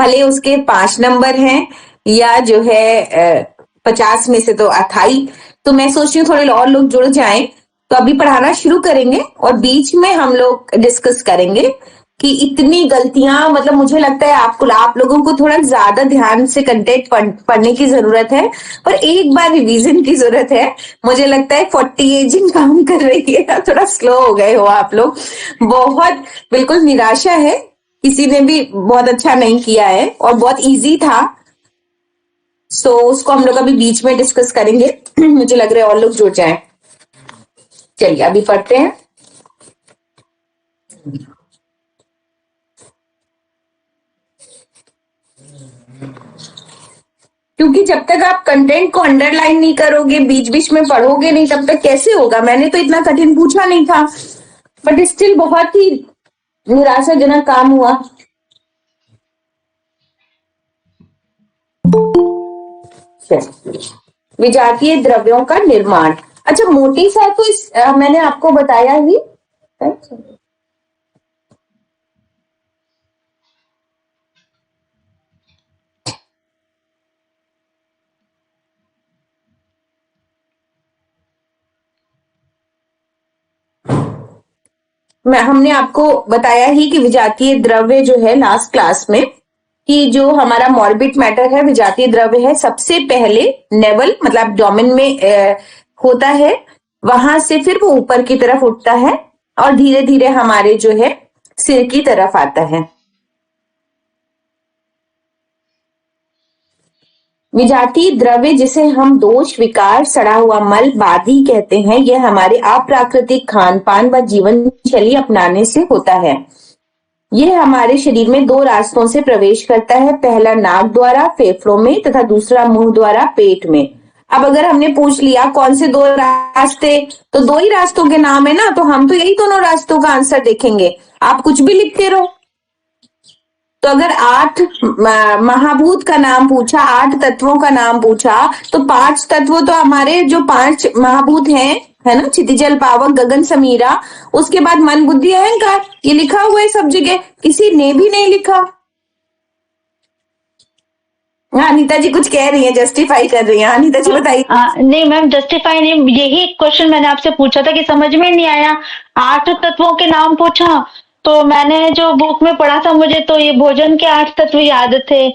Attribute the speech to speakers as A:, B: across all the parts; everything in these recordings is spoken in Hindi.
A: भले उसके 5 नंबर हैं या जो है 50 में से तो 28। तो मैं सोच रही हूँ थोड़े और लोग जुड़ जाएं। तो अभी पढ़ाना शुरू करेंगे और बीच में हम लोग डिस्कस करेंगे कि इतनी गलतियां, मतलब मुझे लगता है आप लोगों को थोड़ा ज्यादा ध्यान से कंटेंट पढ़ने की जरूरत है और एक बार रिवीजन की जरूरत है। मुझे लगता है 40 एजिंग काम कर रही है, थोड़ा स्लो हो गए हो आप लोग। बहुत बिल्कुल निराशा है, किसी ने भी बहुत अच्छा नहीं किया है और बहुत इजी था। सो उसको हम लोग अभी बीच में डिस्कस करेंगे। मुझे लग रहा है और लोग जुड़ जाएं। चलिए अभी पढ़ते हैं। क्योंकि जब तक आप कंटेंट को अंडरलाइन नहीं करोगे, बीच बीच में पढ़ोगे नहीं, तब तक कैसे होगा। मैंने तो इतना कठिन पूछा नहीं था, बट स्टिल बहुत ही निराशाजनक काम हुआ। विजातीय द्रव्यों का निर्माण। अच्छा, मोटी सा तो मैंने आपको बताया ही। हमने आपको बताया ही कि विजातीय द्रव्य जो है लास्ट क्लास में, कि जो हमारा मॉर्बिड मैटर है विजातीय द्रव्य है, सबसे पहले नेवल मतलब एब्डोमेन में होता है, वहां से फिर वो ऊपर की तरफ उठता है और धीरे धीरे हमारे जो है सिर की तरफ आता है। विजातीय द्रव्य जिसे हम दोष, विकार, सड़ा हुआ मल, बाधी कहते हैं, यह हमारे अप्राकृतिक खान पान व जीवन शैली अपनाने से होता है। यह हमारे शरीर में 2 रास्तों से प्रवेश करता है, पहला नाक द्वारा फेफड़ों में तथा दूसरा मुंह द्वारा पेट में। अब अगर हमने पूछ लिया कौन से 2 रास्ते, तो 2 ही रास्तों के नाम है ना, तो हम तो यही दोनों रास्तों का आंसर देखेंगे। आप कुछ भी लिखते रहो। तो अगर 8 महाभूत का नाम पूछा, 8 तत्वों का नाम पूछा, तो 5 तत्व तो हमारे जो 5 महाभूत हैं, है ना, क्षितिजल पावक गगन समीरा, उसके बाद मन बुद्धि अहंकार, ये लिखा हुआ है सब जगह, किसी ने भी नहीं लिखा। हाँ, अनीता जी कुछ कह रही है, जस्टिफाई कर रही है। अनीता जी बताइए।
B: नहीं मैम, जस्टिफाई नहीं, यही क्वेश्चन मैंने आपसे पूछा था कि समझ में नहीं आया। 8 तत्वों के नाम पूछा, तो मैंने जो बुक में पढ़ा था, मुझे तो ये भोजन के 8 तत्व याद थे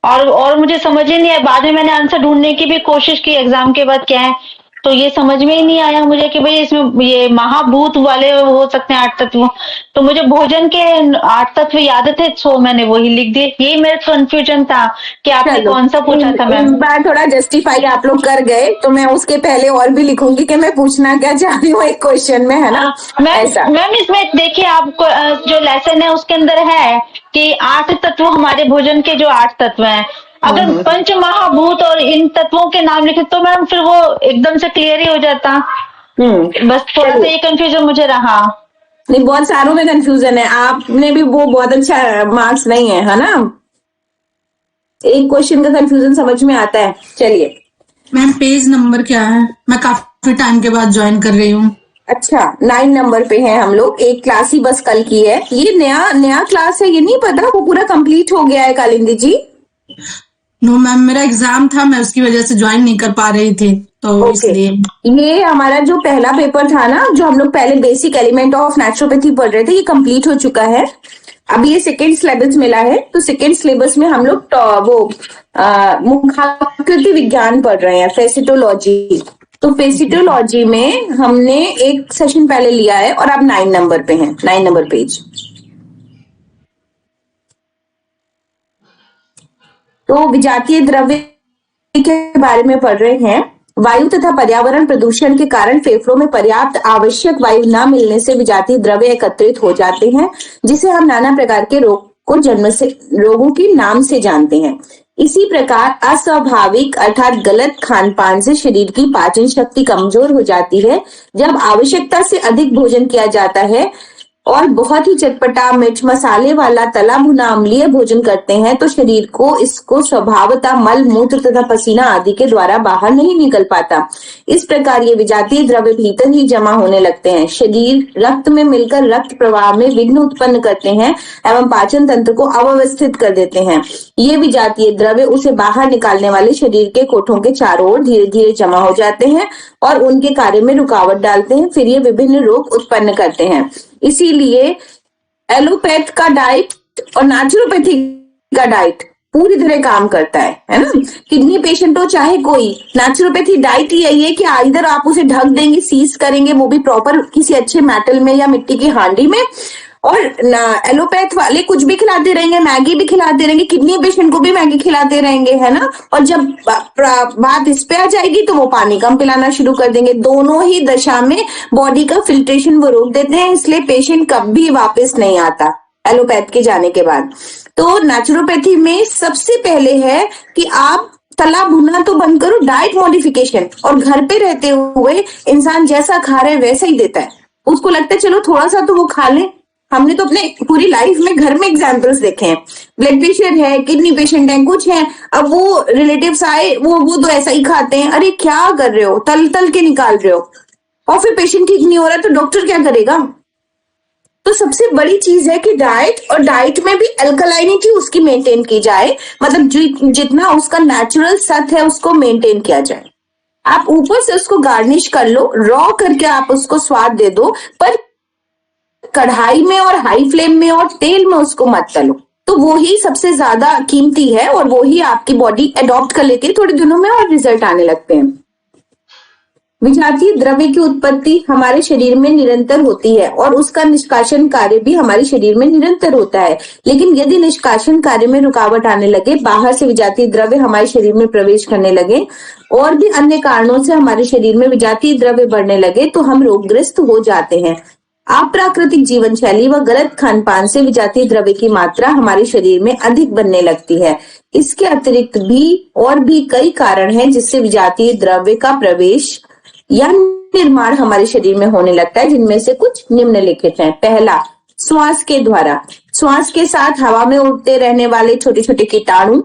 B: और मुझे समझ ही नहीं आया। बाद में मैंने आंसर ढूंढने की भी कोशिश की एग्जाम के बाद क्या है, तो ये समझ में ही नहीं आया मुझे कि भाई इसमें ये महाभूत वाले हो सकते हैं 8 तत्व। तो मुझे भोजन के 8 तत्व याद थे, तो मैंने वही लिख दिए। यही मेरा कंफ्यूजन था कि आपने कौन सा पूछा था मैम।
A: इस बार थोड़ा जस्टिफाई आप लोग कर गए, तो मैं उसके पहले और भी लिखूंगी कि मैं पूछना क्या चाह रही हूँ एक क्वेश्चन में, है ना।
B: मैम इसमें देखिए, आपको जो लेसन है उसके अंदर है कि 8 तत्व हमारे भोजन के जो 8 तत्व हैं, अगर पंच महाभूत और इन तत्वों के नाम लिखे तो मैम फिर वो एकदम से क्लियर ही हो जाता। बस थोड़ा सा ये कंफ्यूजन मुझे रहा।
A: नहीं, बहुत सारों में कंफ्यूजन है। आपने भी वो बहुत अच्छा मार्क्स नहीं है ना, एक क्वेश्चन का कंफ्यूजन समझ में आता है। चलिए
C: मैम, पेज नंबर क्या है? मैं काफी टाइम के बाद ज्वाइन कर रही हूँ।
A: अच्छा, 9 नंबर पे हैं हम लोग। एक क्लास ही बस कल की है, ये नया क्लास है, ये नहीं पता वो पूरा कंप्लीट हो गया है कालिंदी जी?
C: नो मैम, मेरा एग्जाम था, मैं उसकी वजह से ज्वाइन नहीं कर पा रही थी, तो इसलिए।
A: ये हमारा जो पहला पेपर था ना, जो हम लोग पहले बेसिक एलिमेंट ऑफ नेचुरोपैथी पढ़ रहे थे, ये कंप्लीट हो चुका है। अब ये सेकेंड सिलेबस मिला है, तो सेकेंड सिलेबस में हम लोग वो मुखाकृति विज्ञान पढ़ रहे हैं, फेसिटोलॉजी। तो फेसिटोलॉजी में हमने एक सेशन पहले लिया है और अब 9 नंबर पे हैं, 9 नंबर पेज। तो विजातीय द्रव्य के बारे में पढ़ रहे हैं। वायु तथा पर्यावरण प्रदूषण के कारण फेफड़ों में पर्याप्त आवश्यक वायु न मिलने से विजातीय द्रव्य एकत्रित हो जाते हैं, जिसे हम नाना प्रकार के रोगों के नाम से जानते हैं। इसी प्रकार अस्वाभाविक अर्थात गलत खान पान से शरीर की पाचन शक्ति कमजोर हो जाती है। जब आवश्यकता से अधिक भोजन किया जाता है और बहुत ही चटपटा मिर्च मसाले वाला तला भुना अम्लीय भोजन करते हैं तो शरीर को इसको स्वभावतः मल मूत्र तथा पसीना आदि के द्वारा बाहर नहीं निकल पाता। इस प्रकार ये विजातीय द्रव्य भीतर ही जमा होने लगते हैं, शरीर रक्त में मिलकर रक्त प्रवाह में विघ्न उत्पन्न करते हैं एवं पाचन तंत्र को अव्यवस्थित कर देते हैं। ये विजातीय द्रव्य उसे बाहर निकालने वाले शरीर के कोठों के चारों ओर धीरे धीरे जमा हो जाते हैं और उनके कार्य में रुकावट डालते हैं, फिर ये विभिन्न रोग उत्पन्न करते हैं। इसीलिए एलोपैथ का डाइट और नेचुरोपैथी का डाइट पूरी तरह काम करता है ना। किडनी पेशेंट हो चाहे कोई, नेचुरोपैथी डाइट यही है कि इधर आप उसे ढक देंगे, सीज करेंगे, वो भी प्रॉपर किसी अच्छे मेटल में या मिट्टी की हांडी में, और एलोपैथ वाले कुछ भी खिलाते रहेंगे, मैगी भी खिलाते रहेंगे, किडनी पेशेंट को भी मैगी खिलाते रहेंगे, है ना। और जब बात इस पे आ जाएगी तो वो पानी कम पिलाना शुरू कर देंगे। दोनों ही दशा में बॉडी का फिल्ट्रेशन वो रोक देते हैं, इसलिए पेशेंट कभी वापस नहीं आता एलोपैथ के जाने के बाद। तो नेचुरोपैथी में सबसे पहले है कि आप तला भुना तो बंद करो, डाइट मॉडिफिकेशन, और घर पे रहते हुए इंसान जैसा खा रहे वैसा ही देता है। उसको लगता है चलो थोड़ा सा तो वो खा ले। हमने तो अपने पूरी लाइफ में घर में एग्जाम्पल्स देखे हैं, ब्लड प्रेशर है, किडनी पेशेंट है, कुछ है, अब वो रिलेटिव्स आए, वो तो ऐसा ही खाते हैं। अरे क्या कर रहे हो, तल तल के निकाल रहे हो, और फिर पेशेंट ठीक नहीं हो रहा तो डॉक्टर क्या करेगा। तो सबसे बड़ी चीज है कि डाइट, और डाइट में भी अल्कलाइनिटी उसकी मेंटेन की जाए, मतलब जितना उसका नेचुरल सत्व है उसको मेंटेन किया जाए। आप ऊपर से उसको गार्निश कर लो, रॉ करके आप उसको स्वाद दे दो, पर कढ़ाई में और हाई फ्लेम में और तेल में उसको मत तलो। तो वो ही सबसे ज्यादा कीमती है और वो ही आपकी बॉडी अडॉप्ट कर लेती है थोड़े दिनों में और रिजल्ट आने लगते हैं। विजातीय द्रव्य की उत्पत्ति हमारे शरीर में निरंतर होती है और उसका निष्कासन कार्य भी हमारे शरीर में निरंतर होता है, लेकिन यदि निष्कासन कार्य में रुकावट आने लगे, बाहर से विजातीय द्रव्य हमारे शरीर में प्रवेश करने लगे और भी अन्य कारणों से हमारे शरीर में विजातीय द्रव्य बढ़ने लगे तो हम रोगग्रस्त हो जाते हैं। अप्राकृतिक जीवन शैली व गलत खान पान से विजातीय द्रव्य की मात्रा हमारे शरीर में अधिक बनने लगती है। इसके अतिरिक्त भी और भी कई कारण हैं जिससे विजातीय द्रव्य का प्रवेश या निर्माण हमारे शरीर में होने लगता है, जिनमें से कुछ निम्नलिखित हैं। पहला, श्वास के द्वारा। श्वास के साथ हवा में उड़ते रहने वाले छोटे छोटे कीटाणु,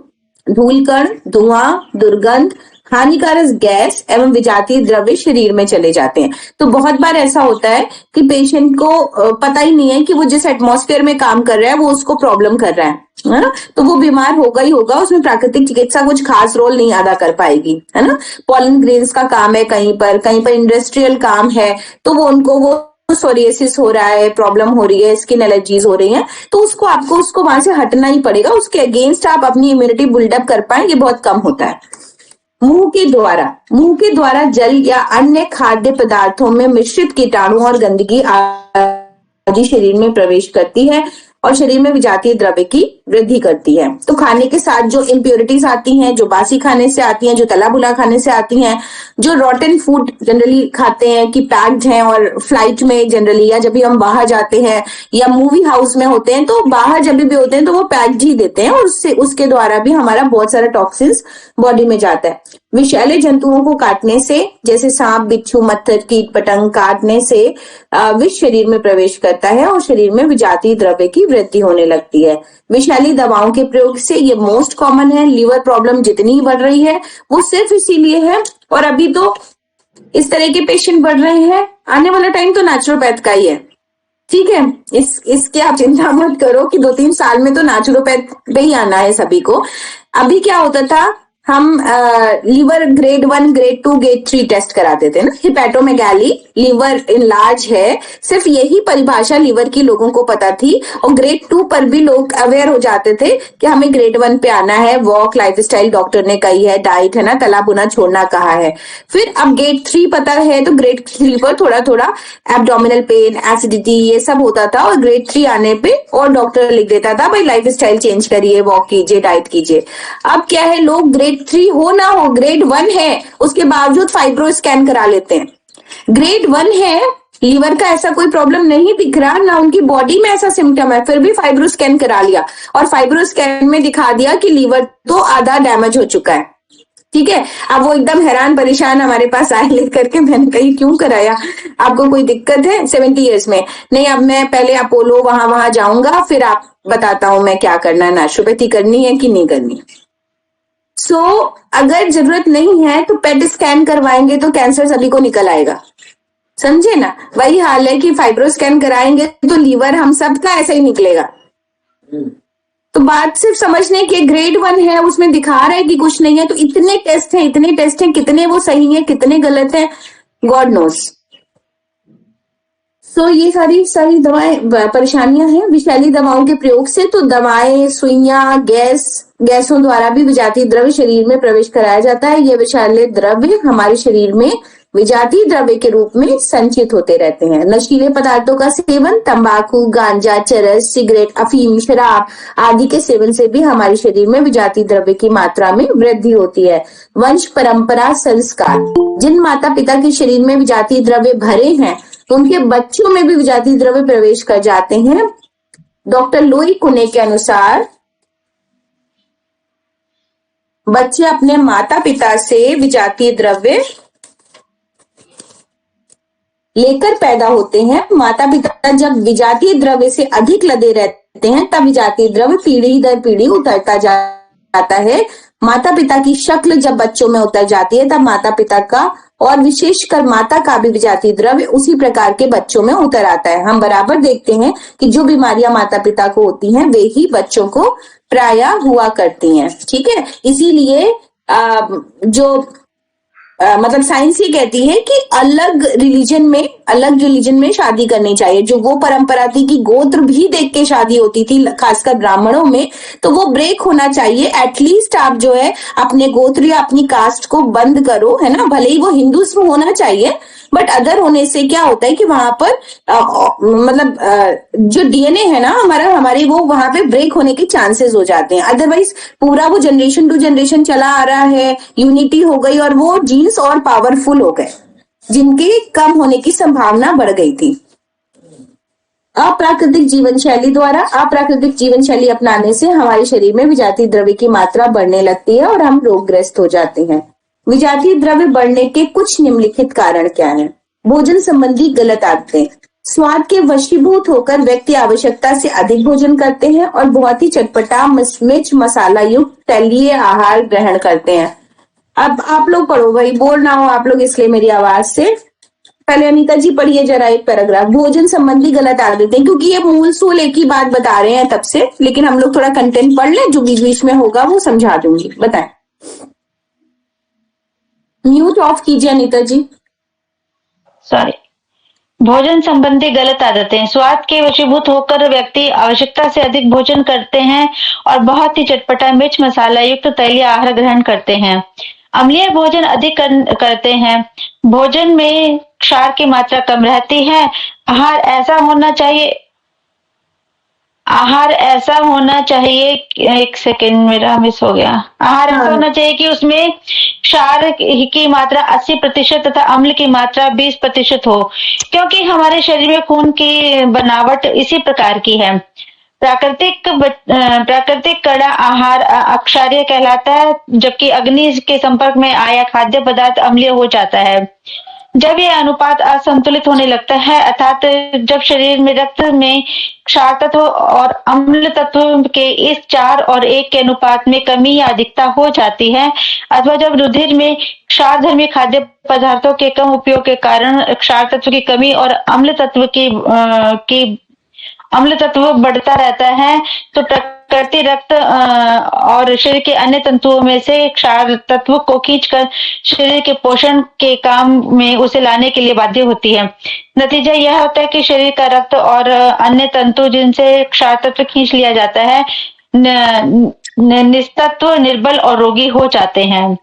A: धूलकण, धुआं, दुर्गंध, हानिकारक गैस एवं विजातीय द्रव्य शरीर में चले जाते हैं। तो बहुत बार ऐसा होता है कि पेशेंट को पता ही नहीं है कि वो जिस एटमॉस्फेयर में काम कर रहा है वो उसको प्रॉब्लम कर रहा है ना, तो वो बीमार होगा ही होगा, उसमें प्राकृतिक चिकित्सा कुछ खास रोल नहीं अदा कर पाएगी, है ना। पॉलन ग्रेन्स का काम है, कहीं पर इंडस्ट्रियल काम है, तो वो उनको वो सोरियासिस हो रहा है, प्रॉब्लम हो रही है, स्किन एलर्जीज हो रही हैं, तो आपको उसको वहां से हटना ही पड़ेगा। उसके अगेंस्ट आप अपनी इम्यूनिटी बिल्डअप कर पाए, ये बहुत कम होता है। मुंह के द्वारा जल या अन्य खाद्य पदार्थों में मिश्रित कीटाणु और गंदगी आदि शरीर में प्रवेश करती है और शरीर में विजातीय द्रव्य की वृद्धि करती है। तो खाने के साथ जो इम्प्योरिटीज आती हैं, जो बासी खाने से आती हैं, जो तला भुना खाने से आती हैं, जो रॉटन फूड जनरली खाते हैं कि पैक्ड हैं, और फ्लाइट में जनरली, या जब भी हम बाहर जाते हैं या मूवी हाउस में होते हैं, तो बाहर जब भी होते हैं तो वो पैक्ड ही देते हैं और उसके द्वारा भी हमारा बहुत सारा टॉक्सिन्स बॉडी में जाता है। विषैले जंतुओं को काटने से, जैसे सांप, बिच्छू, मच्छर, कीट पतंग काटने से विष शरीर में प्रवेश करता है और शरीर में विजातीय द्रव्य की वृद्धि होने लगती है। विषैली दवाओं के प्रयोग से ये मोस्ट कॉमन है। लिवर प्रॉब्लम जितनी बढ़ रही है वो सिर्फ इसीलिए है, और अभी तो इस तरह के पेशेंट बढ़ रहे हैं, आने वाला टाइम तो नेचुरोपैथ का ही है। ठीक है, इसके आप चिंता मत करो कि 2-3 साल में तो नेचुरोपैथ पे ही आना है सभी को। अभी क्या होता था, हम liver grade 1, grade 2, grade 3 test कराते थे ना, हिपैटोमेगाली, लीवर इनलार्ज है, सिर्फ यही परिभाषा लीवर की लोगों को पता थी, और ग्रेड 2 पर भी लोग अवेयर हो जाते थे कि हमें ग्रेड 1 पे आना है, वॉक, लाइफस्टाइल डॉक्टर ने कही है, डाइट है ना, तला भुना छोड़ना कहा है। फिर अब ग्रेड 3 पता है तो ग्रेड 3 पर थोड़ा थोड़ा एब्डोमिनल पेन, एसिडिटी, ये सब होता था, और ग्रेड 3 आने पे और डॉक्टर लिख देता था भाई लाइफस्टाइल चेंज करिए, वॉक कीजिए, डाइट कीजिए। अब क्या है, लोग ग्रेड 3 हो ना हो, ग्रेड 1 है उसके बावजूद फाइब्रो स्कैन करा लेते हैं। ग्रेड 1 है, लीवर का ऐसा कोई प्रॉब्लम नहीं दिख रहा ना, उनकी बॉडी में ऐसा सिम्टम है, फिर भी फाइब्रो स्कैन करा लिया और फाइब्रो स्कैन में दिखा दिया कि लीवर तो आधा डैमेज हो चुका है। ठीक है। अब वो एकदम हैरान परेशान हमारे पास आए लिख करके, मैंने कही क्यों कराया, आपको कोई दिक्कत है 70 ईयर्स में? नहीं, अब मैं पहले अपोलो वहां वहां जाऊंगा, फिर आप बताता हूं मैं क्या करना है, नेचुरोपैथी करनी है कि नहीं करनी। सो अगर जरूरत नहीं है तो पेट स्कैन करवाएंगे तो कैंसर सभी को निकल आएगा, समझे ना। वही हाल है कि फाइब्रो स्कैन कराएंगे तो लीवर हम सबका ऐसा ही निकलेगा। तो बात सिर्फ समझने की, ग्रेड 1 है उसमें दिखा रहा है कि कुछ नहीं है, तो इतने टेस्ट हैं, कितने वो सही हैं कितने गलत हैं, गॉड नोस। सो ये सारी दवाएं परेशानियां हैं विषैली दवाओं के प्रयोग से। तो दवाएं, सुइयां, गैसों द्वारा भी विजातीय द्रव्य शरीर में प्रवेश कराया जाता है। ये विषैले द्रव्य हमारे शरीर में विजातीय द्रव्य के रूप में संचित होते रहते हैं। नशीले पदार्थों का सेवन, तंबाकू, गांजा, चरस, सिगरेट, अफीम, शराब आदि के सेवन से भी हमारे शरीर में विजातीय द्रव्य की मात्रा में वृद्धि होती है। वंश परंपरा संस्कार, जिन माता पिता के शरीर में विजातीय द्रव्य भरे हैं उनके बच्चों में भी विजातीय द्रव्य प्रवेश कर जाते हैं। डॉक्टर लोई कुने के अनुसार बच्चे अपने माता पिता से विजातीय द्रव्य लेकर पैदा होते हैं। माता पिता जब विजातीय द्रव्य से अधिक लदे रहते हैं तब विजातीय द्रव्य पीढ़ी दर पीढ़ी उतरता जाता है। माता पिता की शक्ल जब बच्चों में उतर जाती है तब माता पिता का और विशेषकर माता का भी विजातीय द्रव्य उसी प्रकार के बच्चों में उतर आता है। हम बराबर देखते हैं कि जो बीमारियां माता पिता को होती हैं वे ही बच्चों को प्रायः हुआ करती हैं, ठीक है। इसीलिए मतलब साइंस ये कहती है कि अलग रिलीजन में शादी करनी चाहिए। जो वो परंपरा थी कि गोत्र भी देख के शादी होती थी, खासकर ब्राह्मणों में, तो वो ब्रेक होना चाहिए। एटलीस्ट आप जो है अपने गोत्र या अपनी कास्ट को बंद करो, है ना। भले ही वो हिंदुस्म होना चाहिए, बट अदर होने से क्या होता है कि वहां पर जो डीएनए है ना हमारे वो वहां पे ब्रेक होने के चांसेस हो जाते हैं। अदरवाइज पूरा वो जनरेशन टू जनरेशन चला आ रहा है, यूनिटी हो गई और वो जीन्स और पावरफुल हो गए जिनके कम होने की संभावना बढ़ गई थी। अप्राकृतिक जीवन शैली द्वारा अप्राकृतिक जीवन शैली अपनाने से हमारे शरीर में विजातीय द्रव्य की मात्रा बढ़ने लगती है और हम रोगग्रस्त हो जाते हैं। विजातीय द्रव्य बढ़ने के कुछ निम्नलिखित कारण क्या हैं? भोजन संबंधी गलत आदतें। स्वाद के वशीभूत होकर व्यक्ति आवश्यकता से अधिक भोजन करते हैं और बहुत ही चटपटा, मिर्च मसाला युक्त तैलीय आहार ग्रहण करते हैं। अब आप लोग पढ़ो भाई, बोर ना हो आप लोग इसलिए मेरी आवाज से। पहले अनीता जी पढ़िए जरा एक पैराग्राफ, भोजन संबंधी गलत आदतें, क्योंकि ये मूल सूल एक ही बात बता रहे हैं तब से, लेकिन हम लोग थोड़ा कंटेंट पढ़ लें, जो बीच बीच में होगा वो समझा दूंगी। बताएं। म्यूट ऑफ कीजिए अनीता जी।
B: सॉरी। भोजन संबंधी गलत आदतें। स्वाद के वशीभूत होकर व्यक्ति आवश्यकता से अधिक भोजन करते हैं और बहुत ही चटपटा, मिर्च मसाला युक्त तैलीय आहार ग्रहण करते हैं। अम्लीय भोजन अधिक करते हैं। भोजन में क्षार की मात्रा कम रहती है। आहार ऐसा होना चाहिए, एक सेकेंड मेरा मिस हो गया। आहार ऐसा होना चाहिए कि उसमें क्षार की मात्रा 80% तथा अम्ल की मात्रा 20% हो, क्योंकि हमारे शरीर में खून की बनावट इसी प्रकार की है। प्राकृतिक कड़ा आहार अक्षारीय कहलाता है, जबकि अग्नि के संपर्क में आया खाद्य पदार्थ अम्लीय हो जाता है। जब यह अनुपात असंतुलित होने लगता है, अर्थात जब शरीर में रक्त में क्षार तत्व और अम्ल तत्व के इस 4 और 1 के अनुपात में कमी या अधिकता हो जाती है, अथवा जब रुधिर में क्षारधर्मी खाद्य पदार्थों के कम उपयोग के कारण क्षार तत्व की कमी और अम्ल तत्व बढ़ता रहता है, तो प्रकृति रक्त और शरीर के अन्य तंतुओं में से क्षार तत्व को खींचकर शरीर के पोषण के काम में उसे लाने के लिए बाध्य होती है। नतीजा यह होता है कि शरीर का रक्त और अन्य तंतु जिनसे क्षार तत्व खींच लिया जाता है निस्तत्व, निर्बल और रोगी हो जाते हैं।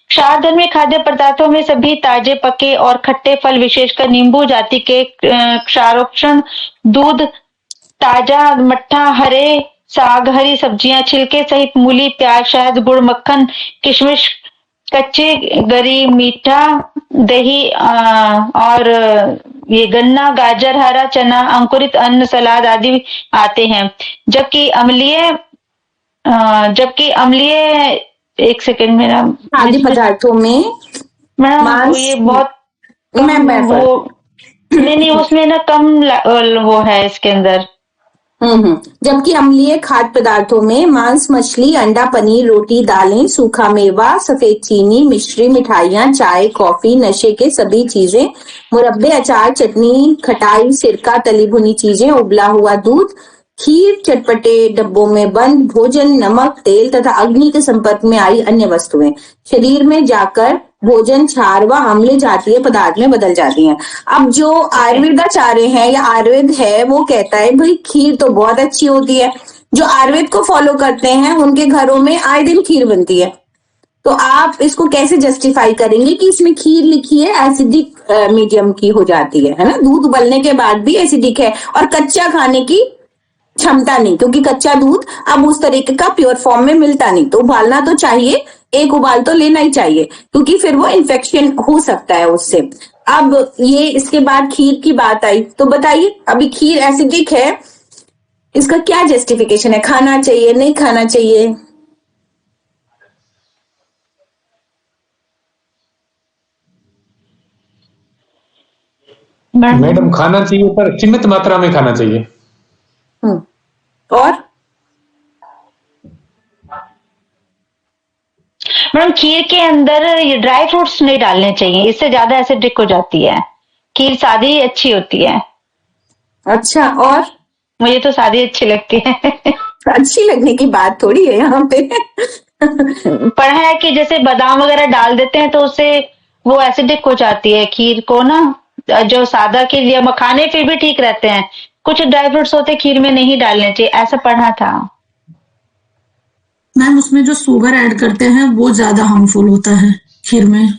B: क्षारधर्मी खाद्य पदार्थों में सभी ताजे, पके और खट्टे फल, विशेषकर नींबू जाति के क्षारोक्षण, दूध, ताजा मट्ठा, हरे साग, हरी सब्जियां, छिलके सहित मूली, प्याज, शहद, गुड़, मक्खन, किशमिश, कच्चे गरी, मीठा दही और ये गन्ना, गाजर, हरा चना, अंकुरित अन्न, सलाद आदि आते हैं। जबकि अम्लीय एक सेकेंड मेरा
A: खाद्य पदार्थों में
B: मैम
A: मांस
B: ये बहुत
A: मैं
B: वो नहीं उसमें ना कम वो है इसके अंदर।
A: जबकि अम्लीय खाद्य पदार्थों में मांस, मछली, अंडा, पनीर, रोटी, दालें, सूखा मेवा, सफेद चीनी, मिश्री, मिठाइयाँ, चाय, कॉफी, नशे के सभी चीजें, मुरब्बे, अचार, चटनी, खटाई, सिरका, तली भुनी चीजें, उबला हुआ दूध, खीर, चटपटे डब्बों में बंद भोजन, नमक, तेल तथा अग्नि के संपर्क में आई अन्य वस्तुएं शरीर में जाकर भोजन क्षार व अम्ल जातीय पदार्थ में बदल जाती हैं। अब जो आयुर्वेदाचार्य हैं या आयुर्वेद है वो कहता है भाई खीर तो बहुत अच्छी होती है। जो आयुर्वेद को फॉलो करते हैं उनके घरों में आए दिन खीर बनती है। तो आप इसको कैसे जस्टिफाई करेंगे कि इसमें खीर लिखी है एसिडिक मीडियम की हो जाती है ना? दूध उबलने के बाद भी एसिडिक है और कच्चा खाने की क्षमता नहीं, क्योंकि कच्चा दूध अब उस तरीके का प्योर फॉर्म में मिलता नहीं। तो उबालना तो चाहिए, एक उबाल तो लेना ही चाहिए, क्योंकि फिर वो इन्फेक्शन हो सकता है उससे। अब ये इसके बाद खीर की बात आई, तो बताइए अभी खीर एसिडिक है, इसका क्या जस्टिफिकेशन है? खाना चाहिए, नहीं खाना चाहिए?
D: मैडम खाना चाहिए पर सीमित मात्रा में खाना चाहिए।
A: और
B: मैडम खीर के अंदर ये ड्राई फ्रूट्स नहीं डालने चाहिए, इससे ज्यादा एसिडिक हो जाती है। खीर सादी ही अच्छी होती है।
A: अच्छा, और
B: मुझे तो सादी अच्छी लगती है।
A: अच्छी लगने की बात थोड़ी है यहाँ पे।
B: पढ़ा है कि जैसे बादाम वगैरह डाल देते हैं तो उससे वो एसिडिक हो जाती है खीर को ना। जो सादा खीर या मखाने फिर भी ठीक रहते हैं, कुछ ड्राई फ्रूट्स होते खीर में नहीं डालने चाहिए, ऐसा पढ़ा था।
C: मैम उसमें जो शुगर ऐड करते हैं वो ज्यादा हार्मफुल होता है खीर में।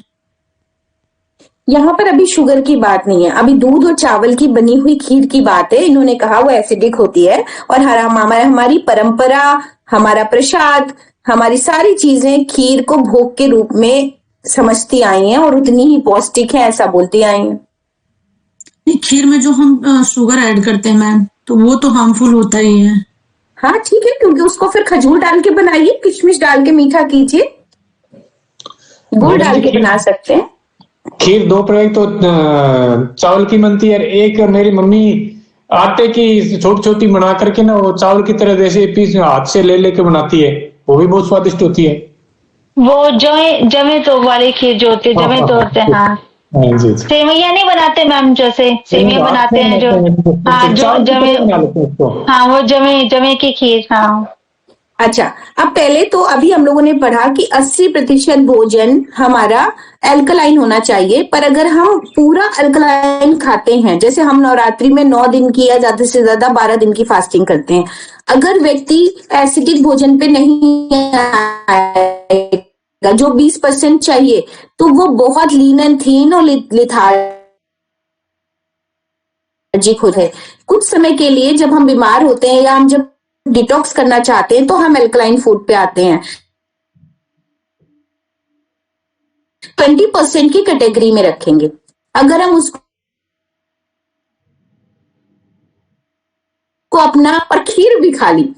A: यहाँ पर अभी शुगर की बात नहीं है, अभी दूध और चावल की बनी हुई खीर की बात है। इन्होंने कहा वो एसिडिक होती है और हमारी परंपरा, हमारा प्रसाद, हमारी सारी चीजें खीर को भोग के रूप में समझती आई हैं और उतनी ही पौष्टिक है ऐसा बोलती आई हैं।
C: खीर में जो हम शुगर ऐड करते हैं मैम, तो वो तो हार्मफुल होता ही है।
A: हाँ ठीक है, क्योंकि उसको फिर खजूर डाल के बनाइए, किशमिश डाल के मीठा कीजिए, गुड़ डाल के बना सकते हैं।
D: खीर दो प्रकार तो चावल की बनती है, एक मेरी मम्मी आटे की छोटी छोटी बना करके ना वो चावल की तरह जैसे पीस हाथ से ले लेके बनाती है, वो भी बहुत स्वादिष्ट होती है।
B: वो जमे तो वाली खीर जो होती है, जमे तो होते हैं। हाँ
D: जी।
B: सेवैया नहीं बनाते मैम, जैसे सेवैया बनाते हैं जो, हाँ जो जमे, हाँ वो जमे की खीर। हाँ
A: अच्छा, अब पहले तो अभी हम लोगों ने पढ़ा कि 80% भोजन हमारा अल्कलाइन होना चाहिए, पर अगर हम पूरा अल्कलाइन खाते हैं, जैसे हम नवरात्रि में 9 दिन की या ज्यादा से ज्यादा 12 दिन की फास्टिंग करते हैं, अगर व्यक्ति एसिडिक भोजन पे नहीं आएगा जो 20% चाहिए, तो वो बहुत लीन एंड थीन और लेथार्जिक होता है। कुछ समय के लिए जब हम बीमार होते हैं या हम जब डिटॉक्स करना चाहते हैं तो हम अल्कलाइन फूड पे आते हैं। 20% की कैटेगरी में रखेंगे। अगर हम उसको अपना और खीर भी खा ली,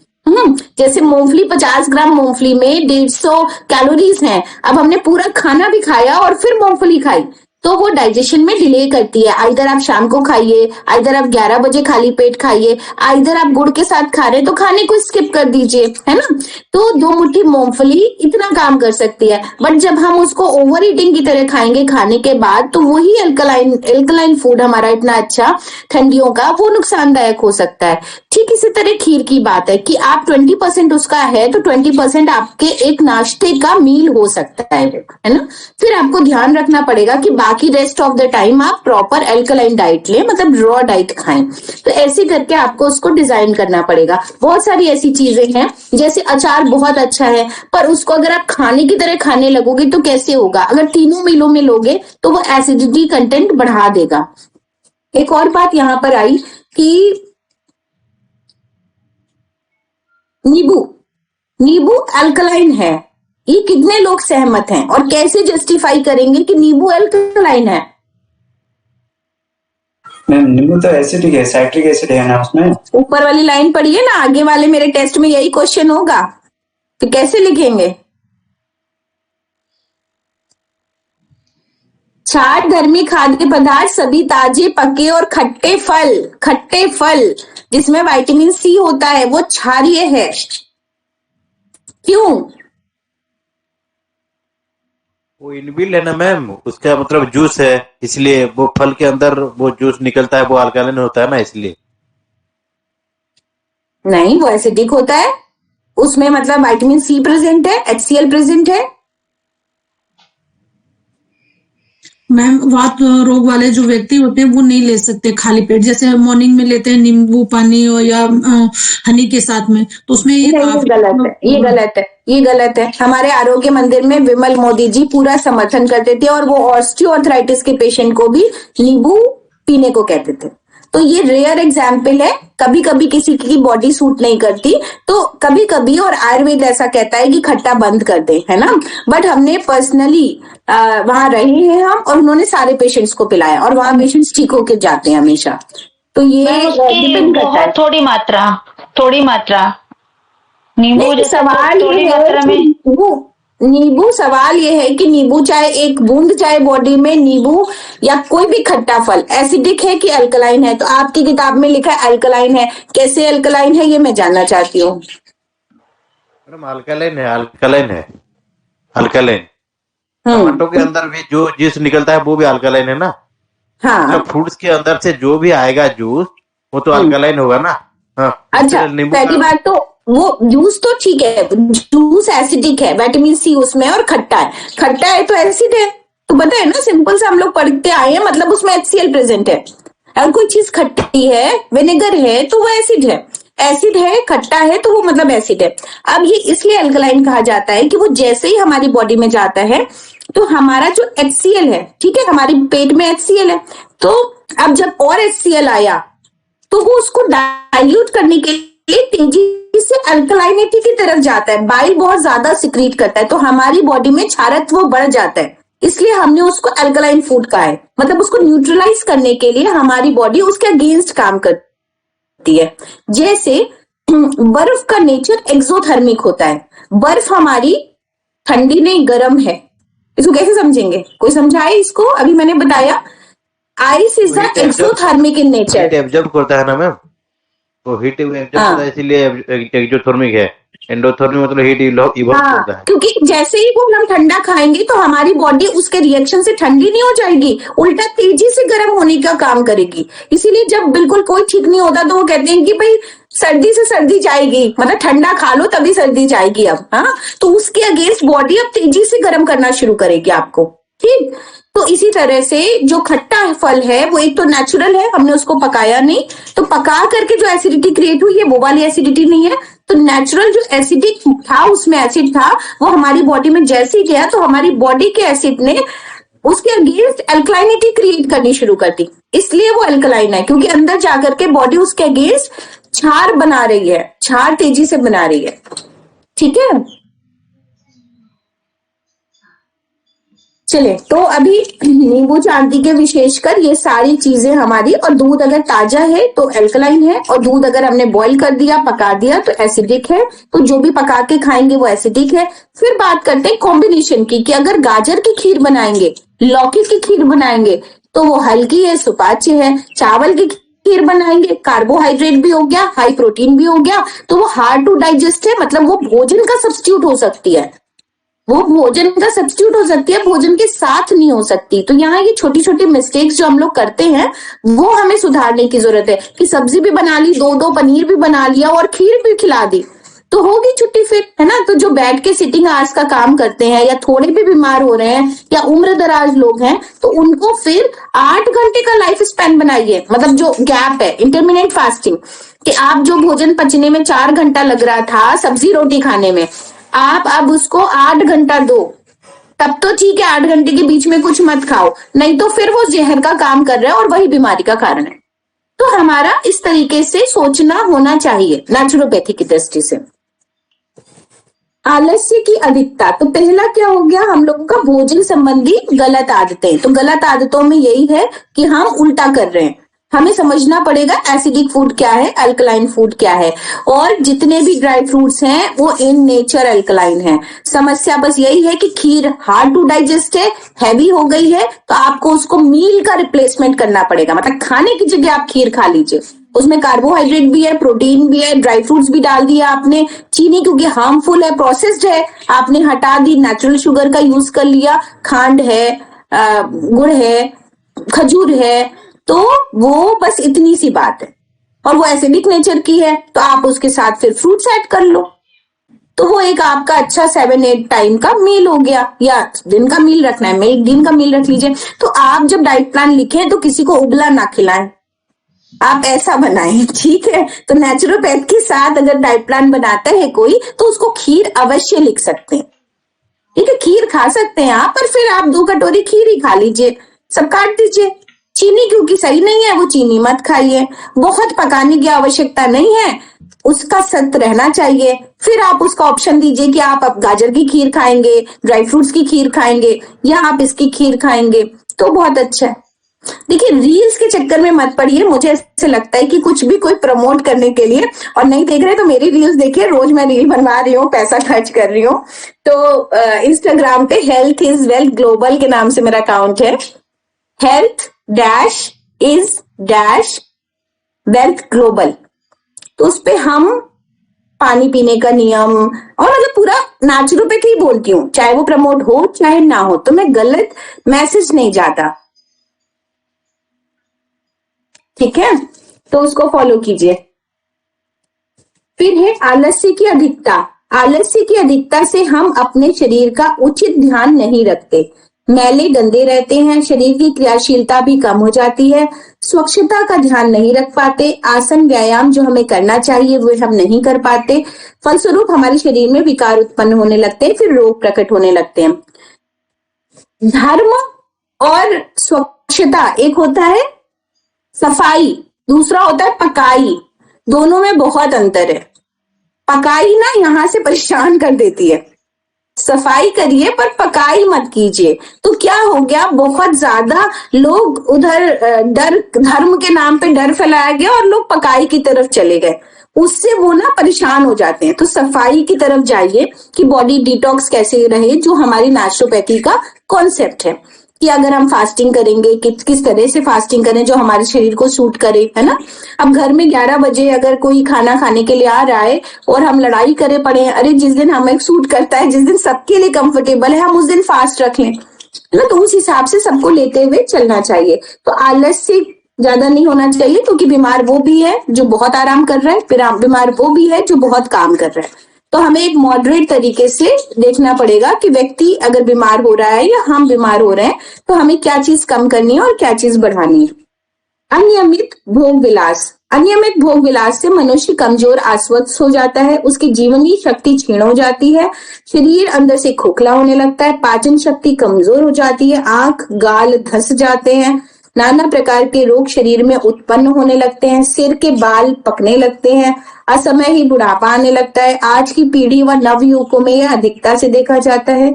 A: जैसे मूंगफली, 50 ग्राम मूंगफली में 150 कैलोरीज हैं, अब हमने पूरा खाना भी खाया और फिर मूंगफली खाई तो वो डाइजेशन में डिले करती है। आइदर आप शाम को खाइए, आइदर आप 11 बजे खाली पेट खाइए, आइदर आप गुड़ के साथ खा रहे हैं तो खाने को स्किप कर दीजिए, है ना। तो 2 मुट्ठी मूंगफली इतना काम कर सकती है, बट जब हम उसको ओवर ईटिंग की तरह खाएंगे खाने के बाद, तो वही अल्कलाइन फूड हमारा इतना अच्छा ठंडियों का वो नुकसानदायक हो सकता है। ठीक इसी तरह खीर की बात है कि आप 20% उसका है तो 20% आपके एक नाश्ते का मील हो सकता है ना। फिर आपको ध्यान रखना पड़ेगा कि बाकी रेस्ट ऑफ द टाइम आप प्रॉपर अल्कलाइन डाइट लें, मतलब रॉ डाइट खाएं। तो ऐसे करके आपको उसको डिजाइन करना पड़ेगा। बहुत सारी ऐसी चीजें हैं, जैसे अचार बहुत अच्छा है, पर उसको अगर आप खाने की तरह खाने लगोगे तो कैसे होगा? अगर तीनों मीलों में लोगे तो वो एसिडिटी कंटेंट बढ़ा देगा। एक और बात यहाँ पर आई कि नींबू अल्कलाइन है, ये कितने लोग सहमत हैं और कैसे जस्टिफाई करेंगे कि नींबू अल्कलाइन है?
E: नींबू तो एसिडिक है, साइट्रिक एसिड है ना उसमें।
A: ऊपर वाली लाइन पढ़िए ना, आगे वाले मेरे टेस्ट में यही क्वेश्चन होगा, तो कैसे लिखेंगे? क्षार धर्मी खाद्य पदार्थ सभी ताजे पके और खट्टे फल जिसमें विटामिन सी होता है वो क्षारीय है। क्यों?
F: वो इनबिल्ट है ना मैम, उसका मतलब जूस है, इसलिए वो फल के अंदर वो जूस निकलता है, वो अल्कलाइन होता है ना, इसलिए।
A: नहीं, वो एसिडिक होता है, उसमें मतलब विटामिन सी प्रेजेंट है, HCl प्रेजेंट है।
C: मैम वात रोग वाले जो व्यक्ति होते हैं वो नहीं ले सकते खाली पेट, जैसे मॉर्निंग में लेते हैं नींबू पानी और या हनी के साथ में, तो उसमें ये
A: नहीं, ये गलत है। हमारे आरोग्य मंदिर में विमल मोदी जी पूरा समर्थन करते थे और वो ऑस्टियोआर्थराइटिस के पेशेंट को भी नींबू पीने को कहते थे। तो ये रेयर एग्जाम्पल है, कभी कभी किसी की बॉडी सूट नहीं करती तो कभी कभी, और आयुर्वेद ऐसा कहता है कि खट्टा बंद कर दे, है ना। बट हमने पर्सनली वहां रहे हैं हम, और उन्होंने सारे पेशेंट्स को पिलाया और वहां पेशेंट्स ठीक होकर जाते हैं हमेशा। तो ये डिपेंड करता है।
B: थोड़ी मात्रा नींबू
A: सवाल
B: थोड़ी मात्रा में
A: नींबू सवाल ये है कि नींबू चाहे एक बूंद चाहे बॉडी में नींबू या कोई भी खट्टा फल एसिडिक है कि अल्कलाइन है। तो आपकी किताब में लिखा है अल्कलाइन है, कैसे अल्कलाइन है ये मैं जानना चाहती हूँ।
F: मैडम अल्कलाइन है। टमाटो के अंदर भी जो जूस निकलता है वो भी अल्कलाइन है ना।
A: हाँ,
F: मतलब फ्रूट्स के अंदर से जो भी आएगा जूस वो तो अल्कलाइन होगा ना। हाँ,
A: अच्छा, पहली बात तो वो जूस तो ठीक है, जूस एसिडिक है, विटामिन सी उसमें और खट्टा है तो एसिड है। तो पता है ना, सिंपल से हम लोग पढ़ते आए हैं, मतलब उसमें HCl प्रेजेंट है। अगर कोई चीज खट्टी है, विनेगर है, तो वो एसिड है, खट्टा है तो वो मतलब एसिड है। अब ये इसलिए अल्कलाइन कहा जाता है कि वो जैसे ही हमारी बॉडी में जाता है तो हमारा जो HCl है, ठीक है, हमारे पेट में HCl है, तो अब जब और HCl आया तो वो उसको डाइल्यूट करने के लिए तेजी से अल्कलाइनिटी की तरफ जाता है, बाइल बहुत ज्यादा सिक्रीट करता है, तो हमारी बॉडी में क्षारत्व बढ़ जाता है। इसलिए हमने उसको अल्कलाइन फूड कहा है। मतलब उसको न्यूट्रलाइज करने के लिए हमारी बॉडी उसके अगेंस्ट काम करती है। जैसे बर्फ का नेचर एक्सोथर्मिक होता है, बर्फ हमारी ठंडी नहीं गर्म है। इसको कैसे समझेंगे, कोई समझाए इसको? अभी मैंने बताया ice is the exothermic in nature.
F: Absorb करता है ना मैम, वो हीट एब्जॉर्ब करता है, इसीलिए एक्सोथर्मिक है। एंडोथर्मिक मतलब हीट इवॉल्व करता है।
A: क्योंकि जैसे ही वो हम ठंडा खाएंगे तो हमारी बॉडी उसके रिएक्शन से ठंडी नहीं हो जाएगी, उल्टा तेजी से गर्म होने का काम करेगी। इसीलिए जब बिल्कुल कोई ठीक नहीं होता तो वो कहते हैं कि भाई सर्दी से सर्दी जाएगी, मतलब ठंडा खा लो तभी सर्दी जाएगी अब। हाँ, तो उसके अगेंस्ट बॉडी अब तेजी से गर्म करना शुरू करेगी आपको। ठीक, तो इसी तरह से जो खट्टा फल है वो एक तो नेचुरल है, हमने उसको पकाया नहीं, तो पका करके जो एसिडिटी क्रिएट हुई है वो वाली एसिडिटी नहीं है। तो नेचुरल जो एसिडिक था, उसमें एसिड था, वो हमारी बॉडी में जैसे ही गया तो हमारी बॉडी के एसिड ने उसके अगेंस्ट अल्कलाइनिटी क्रिएट करनी शुरू कर दी, इसलिए वो अल्कलाइन है। क्योंकि अंदर जाकर के बॉडी उसके अगेंस्ट क्षार बना रही है, क्षार तेजी से बना रही है। ठीक है, चले तो अभी नींबू चांदी के विशेषकर ये सारी चीजें हमारी, और दूध अगर ताजा है तो अल्कलाइन है, और दूध अगर हमने बॉईल कर दिया, पका दिया तो एसिडिक है। तो जो भी पका के खाएंगे वो एसिडिक है। फिर बात करते हैं कॉम्बिनेशन की, कि अगर गाजर की खीर बनाएंगे, लौकी की खीर बनाएंगे तो वो हल्की है, सुपाच्य है। चावल की खीर बनाएंगे, कार्बोहाइड्रेट भी हो गया, हाई प्रोटीन भी हो गया, तो वो हार्ड टू डाइजेस्ट है, मतलब वो भोजन का सब्स्टिट्यूट हो सकती है, भोजन के साथ नहीं हो सकती। तो यहाँ ये छोटी छोटी मिस्टेक्स जो हम लोग करते हैं वो हमें सुधारने की जरूरत है, कि सब्जी भी बना ली, दो पनीर भी बना लिया और खीर भी खिला दी तो होगी छुट्टी फिर, है ना। तो जो बैठ के सिटिंग आवर्स का काम करते हैं या थोड़े भी बीमार हो रहे हैं या उम्र दराज लोग हैं, तो उनको फिर 8 घंटे का लाइफ स्पैन बनाइए। मतलब जो गैप है इंटरमिनेंट फास्टिंग, कि आप जो भोजन पचने में 4 घंटा लग रहा था सब्जी रोटी खाने में, आप अब उसको 8 घंटा दो, तब तो ठीक है 8 घंटे के बीच में कुछ मत खाओ, नहीं तो फिर वो जहर का काम कर रहा है और वही बीमारी का कारण है। तो हमारा इस तरीके से सोचना होना चाहिए नेचुरोपैथी की दृष्टि से। आलस्य की अधिकता, तो पहला क्या हो गया हम लोगों का, भोजन संबंधी गलत आदतें। तो गलत आदतों में यही है कि हम उल्टा कर रहे हैं, हमें समझना पड़ेगा एसिडिक फूड क्या है, अल्कलाइन फूड क्या है। और जितने भी ड्राई फ्रूट्स हैं वो इन नेचर अल्कलाइन है। समस्या बस यही है कि खीर हार्ड टू डाइजेस्ट है, हैवी हो गई है, तो आपको उसको मील का रिप्लेसमेंट करना पड़ेगा। मतलब खाने की जगह आप खीर खा लीजिए, उसमें कार्बोहाइड्रेट भी है, प्रोटीन भी है, ड्राई फ्रूट्स भी डाल दिया आपने, चीनी क्योंकि हार्मफुल है, प्रोसेस्ड है, आपने हटा दी, नेचुरल शुगर का यूज कर लिया, खांड है, गुड़ है, खजूर है, तो वो बस इतनी सी बात है। और वो एसिडिक नेचर की है, तो आप उसके साथ फिर फ्रूट्स ऐड कर लो, तो वो एक आपका अच्छा 7-8 टाइम का मील हो गया। या दिन का मील रखना है, दिन का मील रख लीजिए। तो आप जब डाइट प्लान लिखें तो किसी को उबला ना खिलाएं, आप ऐसा बनाएं, ठीक है। तो नेचुरोपैथ के साथ अगर डाइट प्लान बनाता है कोई, तो उसको खीर अवश्य लिख सकते हैं, ठीक है। खीर खा सकते हैं आप, पर फिर आप 2 कटोरी खीर ही खा लीजिए, सब काट दीजिए। चीनी क्योंकि सही नहीं है, वो चीनी मत खाइए। बहुत पकाने की आवश्यकता नहीं है, उसका सत्य रहना चाहिए। फिर आप उसका ऑप्शन दीजिए कि आप अब गाजर की खीर खाएंगे, ड्राई फ्रूट्स की खीर खाएंगे, या आप इसकी खीर खाएंगे, तो बहुत अच्छा है। देखिए, रील्स के चक्कर में मत पड़िए। मुझे ऐसे लगता है कि कुछ भी कोई प्रमोट करने के लिए, और नहीं देख रहे तो मेरी रील्स देखिए, रोज मैं रील बनवा रही हूँ, पैसा खर्च कर रही हूँ। तो इंस्टाग्राम पे हेल्थ इज वेल्थ ग्लोबल के नाम से मेरा अकाउंट है, health dash is dash wealth global. तो उस पे हम पानी पीने का नियम और मतलब पूरा नेचुरोपैथी ही बोलती हूँ, चाहे वो प्रमोट हो चाहे ना हो, तो मैं गलत मैसेज नहीं जाता, ठीक है। तो उसको फॉलो कीजिए। फिर है आलस्य की अधिकता। आलस्य की अधिकता से हम अपने शरीर का उचित ध्यान नहीं रखते, मैले गंदे रहते हैं, शरीर की क्रियाशीलता भी कम हो जाती है, स्वच्छता का ध्यान नहीं रख पाते, आसन व्यायाम जो हमें करना चाहिए वो हम नहीं कर पाते, फलस्वरूप हमारे शरीर में विकार उत्पन्न होने लगते हैं, फिर रोग प्रकट होने लगते हैं। धर्म और स्वच्छता, एक होता है सफाई, दूसरा होता है पकाई, दोनों में बहुत अंतर है। पकाई ना यहाँ से परेशान कर देती है, सफाई करिए पर पकाई मत कीजिए। तो क्या हो गया, बहुत ज्यादा लोग उधर डर, धर्म के नाम पे डर फैलाया गया और लोग पकाई की तरफ चले गए, उससे वो ना परेशान हो जाते हैं। तो सफाई की तरफ जाइए कि बॉडी डिटॉक्स कैसे रहे, जो हमारी नेचुरोपैथी का कॉन्सेप्ट है कि अगर हम फास्टिंग करेंगे किस तरह से फास्टिंग करें जो हमारे शरीर को सूट करे, है ना। अब घर में 11 बजे अगर कोई खाना खाने के लिए आ रहा है और हम लड़ाई करे पड़े हैं, अरे जिस दिन हमें सूट करता है, जिस दिन सबके लिए कंफर्टेबल है, हम उस दिन फास्ट रख लें, है ना। तो उस हिसाब से सबको लेते हुए चलना चाहिए। तो आलस्य ज्यादा नहीं होना चाहिए, क्योंकि बीमार वो भी है जो बहुत आराम कर रहा है, फिर बीमार वो भी है जो बहुत काम कर रहा है। तो हमें एक मॉडरेट तरीके से देखना पड़ेगा कि व्यक्ति अगर बीमार हो रहा है या हम बीमार हो रहे हैं, तो हमें क्या चीज कम करनी है और क्या चीज बढ़ानी है। अनियमित भोग विलास। अनियमित भोग विलास से मनुष्य कमजोर, अस्वस्थ हो जाता है, उसकी जीवनी शक्ति क्षीण हो जाती है, शरीर अंदर से खोखला होने लगता है, पाचन शक्ति कमजोर हो जाती है, आंख गाल धस जाते हैं, नाना प्रकार के रोग शरीर में उत्पन्न होने लगते हैं, सिर के बाल पकने लगते हैं, असमय ही बुढ़ापा आने लगता है। आज की पीढ़ी व नवयुवकों में यह अधिकता से देखा जाता है।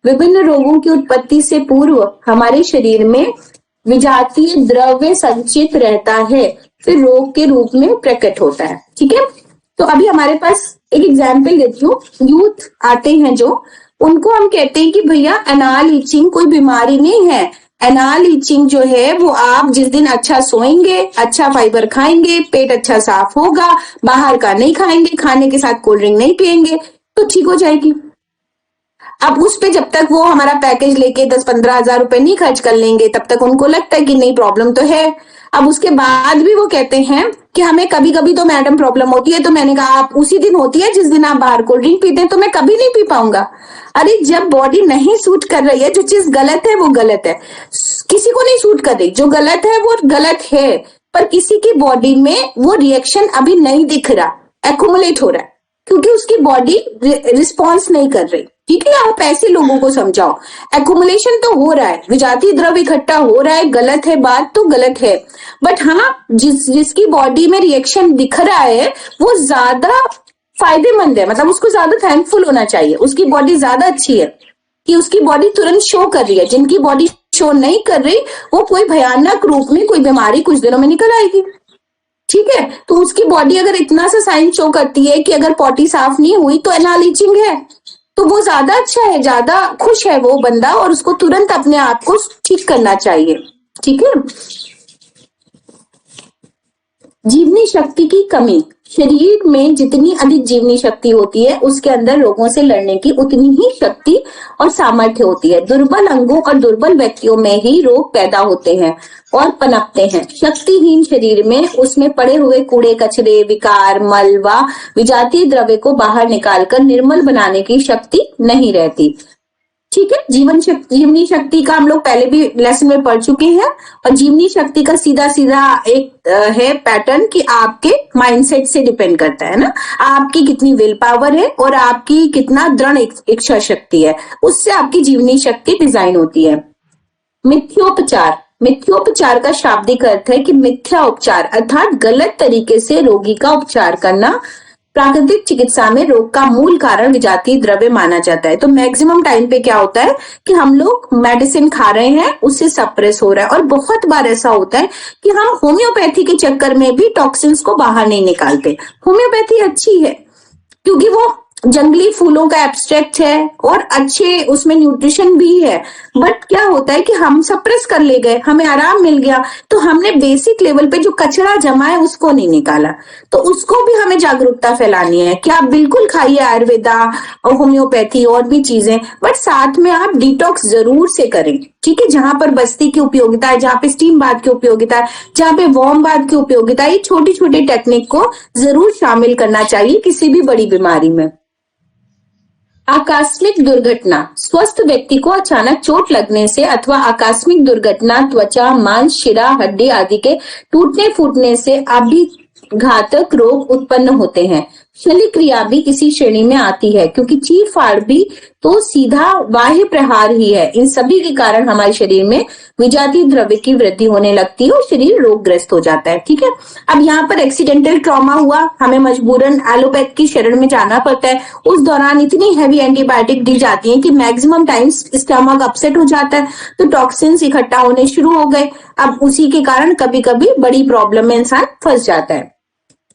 A: विभिन्न रोगों की उत्पत्ति से पूर्व हमारे शरीर में विजातीय द्रव्य संचित रहता है, फिर रोग के रूप में प्रकट होता है, ठीक है। तो अभी हमारे पास एक एग्जाम्पल देती हूँ। यूथ आते हैं जो, उनको हम कहते हैं कि भैया एनाल ईचिंग कोई बीमारी नहीं है। एनाल ईचिंग जो है वो आप जिस दिन अच्छा सोएंगे, अच्छा फाइबर खाएंगे, पेट अच्छा साफ होगा, बाहर का नहीं खाएंगे, खाने के साथ कोल्ड ड्रिंक नहीं पिएंगे, तो ठीक हो जाएगी। अब उस पे जब तक वो हमारा पैकेज लेके 10-15 हजार रुपए नहीं खर्च कर लेंगे, तब तक उनको लगता है कि नहीं प्रॉब्लम तो है। अब उसके बाद भी वो कहते हैं कि हमें कभी कभी तो मैडम प्रॉब्लम होती है। तो मैंने कहा आप उसी दिन होती है जिस दिन आप बाहर कोल्ड ड्रिंक पीते हैं, तो मैं कभी नहीं पी पाऊंगा। अरे जब बॉडी नहीं सूट कर रही है, जो चीज गलत है वो गलत है, किसी को नहीं सूट कर रही, जो गलत है वो गलत है, पर किसी की बॉडी में वो रिएक्शन अभी नहीं दिख रहा, एक्युमुलेट हो रहा है, क्योंकि उसकी बॉडी रिस्पॉन्स नहीं कर रही, ठीक है। आप ऐसे लोगों को समझाओ, एक्युमुलेशन तो हो रहा है, विजातीय द्रव्य इकट्ठा हो रहा है, गलत है, बात तो गलत है, बट हाँ जिसकी बॉडी में रिएक्शन दिख रहा है वो ज्यादा फायदेमंद है, मतलब उसको ज्यादा थैंकफुल होना चाहिए, उसकी बॉडी ज्यादा अच्छी है कि उसकी बॉडी तुरंत शो कर रही है। जिनकी बॉडी शो नहीं कर रही, वो कोई भयानक रूप में कोई बीमारी कुछ दिनों में निकल आएगी। ठीक है, तो उसकी बॉडी अगर इतना सा साइन शो करती है कि अगर पॉटी साफ नहीं हुई तो एनाल लीचिंग है, तो वो ज्यादा अच्छा है, ज्यादा खुश है वो बंदा, और उसको तुरंत अपने आप को ठीक करना चाहिए। ठीक है। जीवनी शक्ति की कमी, शरीर में जितनी अधिक जीवनी शक्ति होती है उसके अंदर रोगों से लड़ने की उतनी ही शक्ति और सामर्थ्य होती है। दुर्बल अंगों और दुर्बल व्यक्तियों में ही रोग पैदा होते हैं और पनपते हैं। शक्तिहीन शरीर में उसमें पड़े हुए कूड़े कचरे, विकार, मल व विजातीय द्रव्य को बाहर निकालकर निर्मल बनाने की शक्ति नहीं रहती। ठीक है, जीवनी शक्ति का हम लोग पहले भी लेसन में पढ़ चुके हैं, और जीवनी शक्ति का सीधा सीधा एक है पैटर्न कि आपके माइंडसेट से डिपेंड करता है ना, आपकी कितनी विल पावर है और आपकी कितना दृढ़ इच्छा शक्ति है, उससे आपकी जीवनी शक्ति डिजाइन होती है। मिथ्योपचार, मिथ्योपचार का शाब्दिक अर्थ है कि मिथ्या उपचार अर्थात गलत तरीके से रोगी का उपचार करना। प्राकृतिक चिकित्सा में रोग का मूल कारण विजातीय द्रव्य माना जाता है। तो मैक्सिमम टाइम पे क्या होता है कि हम लोग मेडिसिन खा रहे हैं, उससे सप्रेस हो रहा है, और बहुत बार ऐसा होता है कि हम होम्योपैथी के चक्कर में भी टॉक्सिन्स को बाहर नहीं निकालते। होम्योपैथी अच्छी है क्योंकि वो जंगली फूलों का एब्स्ट्रैक्ट है और अच्छे उसमें न्यूट्रिशन भी है, बट क्या होता है कि हम सप्रेस कर ले गए, हमें आराम मिल गया, तो हमने बेसिक लेवल पे जो कचरा जमा है उसको नहीं निकाला। तो उसको भी हमें जागरूकता फैलानी है कि आप बिल्कुल खाइए आयुर्वेदा और होम्योपैथी और भी चीजें, बट साथ में आप डिटॉक्स जरूर से करें। ठीक है, जहां पर बस्ती की उपयोगिता है, जहां पे स्टीम बाथ की उपयोगिता है, जहां पे वार्म बाथ की उपयोगिता है, ये छोटी छोटी टेक्निक को जरूर शामिल करना चाहिए किसी भी बड़ी बीमारी में। आकस्मिक दुर्घटना, स्वस्थ व्यक्ति को अचानक चोट लगने से अथवा आकस्मिक दुर्घटना त्वचा, मांस, शिरा, हड्डी आदि के टूटने फूटने से अभिघातक रोग उत्पन्न होते हैं। शल्य क्रिया भी इसी श्रेणी में आती है क्योंकि चीर फाड़ भी तो सीधा बाह्य प्रहार ही है। इन सभी के कारण हमारे शरीर में विजातीय द्रव्य की वृद्धि होने लगती है और शरीर रोगग्रस्त हो जाता है। ठीक है, अब यहाँ पर एक्सीडेंटल ट्रॉमा हुआ, हमें मजबूरन एलोपैथ की शरण में जाना पड़ता है। उस दौरान इतनी हैवी एंटीबायोटिक दी जाती है कि मैक्सिमम टाइम्स स्टमक अपसेट हो जाता है, तो टॉक्सिन्स इकट्ठा होने शुरू हो गए। अब उसी के कारण कभी कभी बड़ी प्रॉब्लम में इंसान फंस जाता है।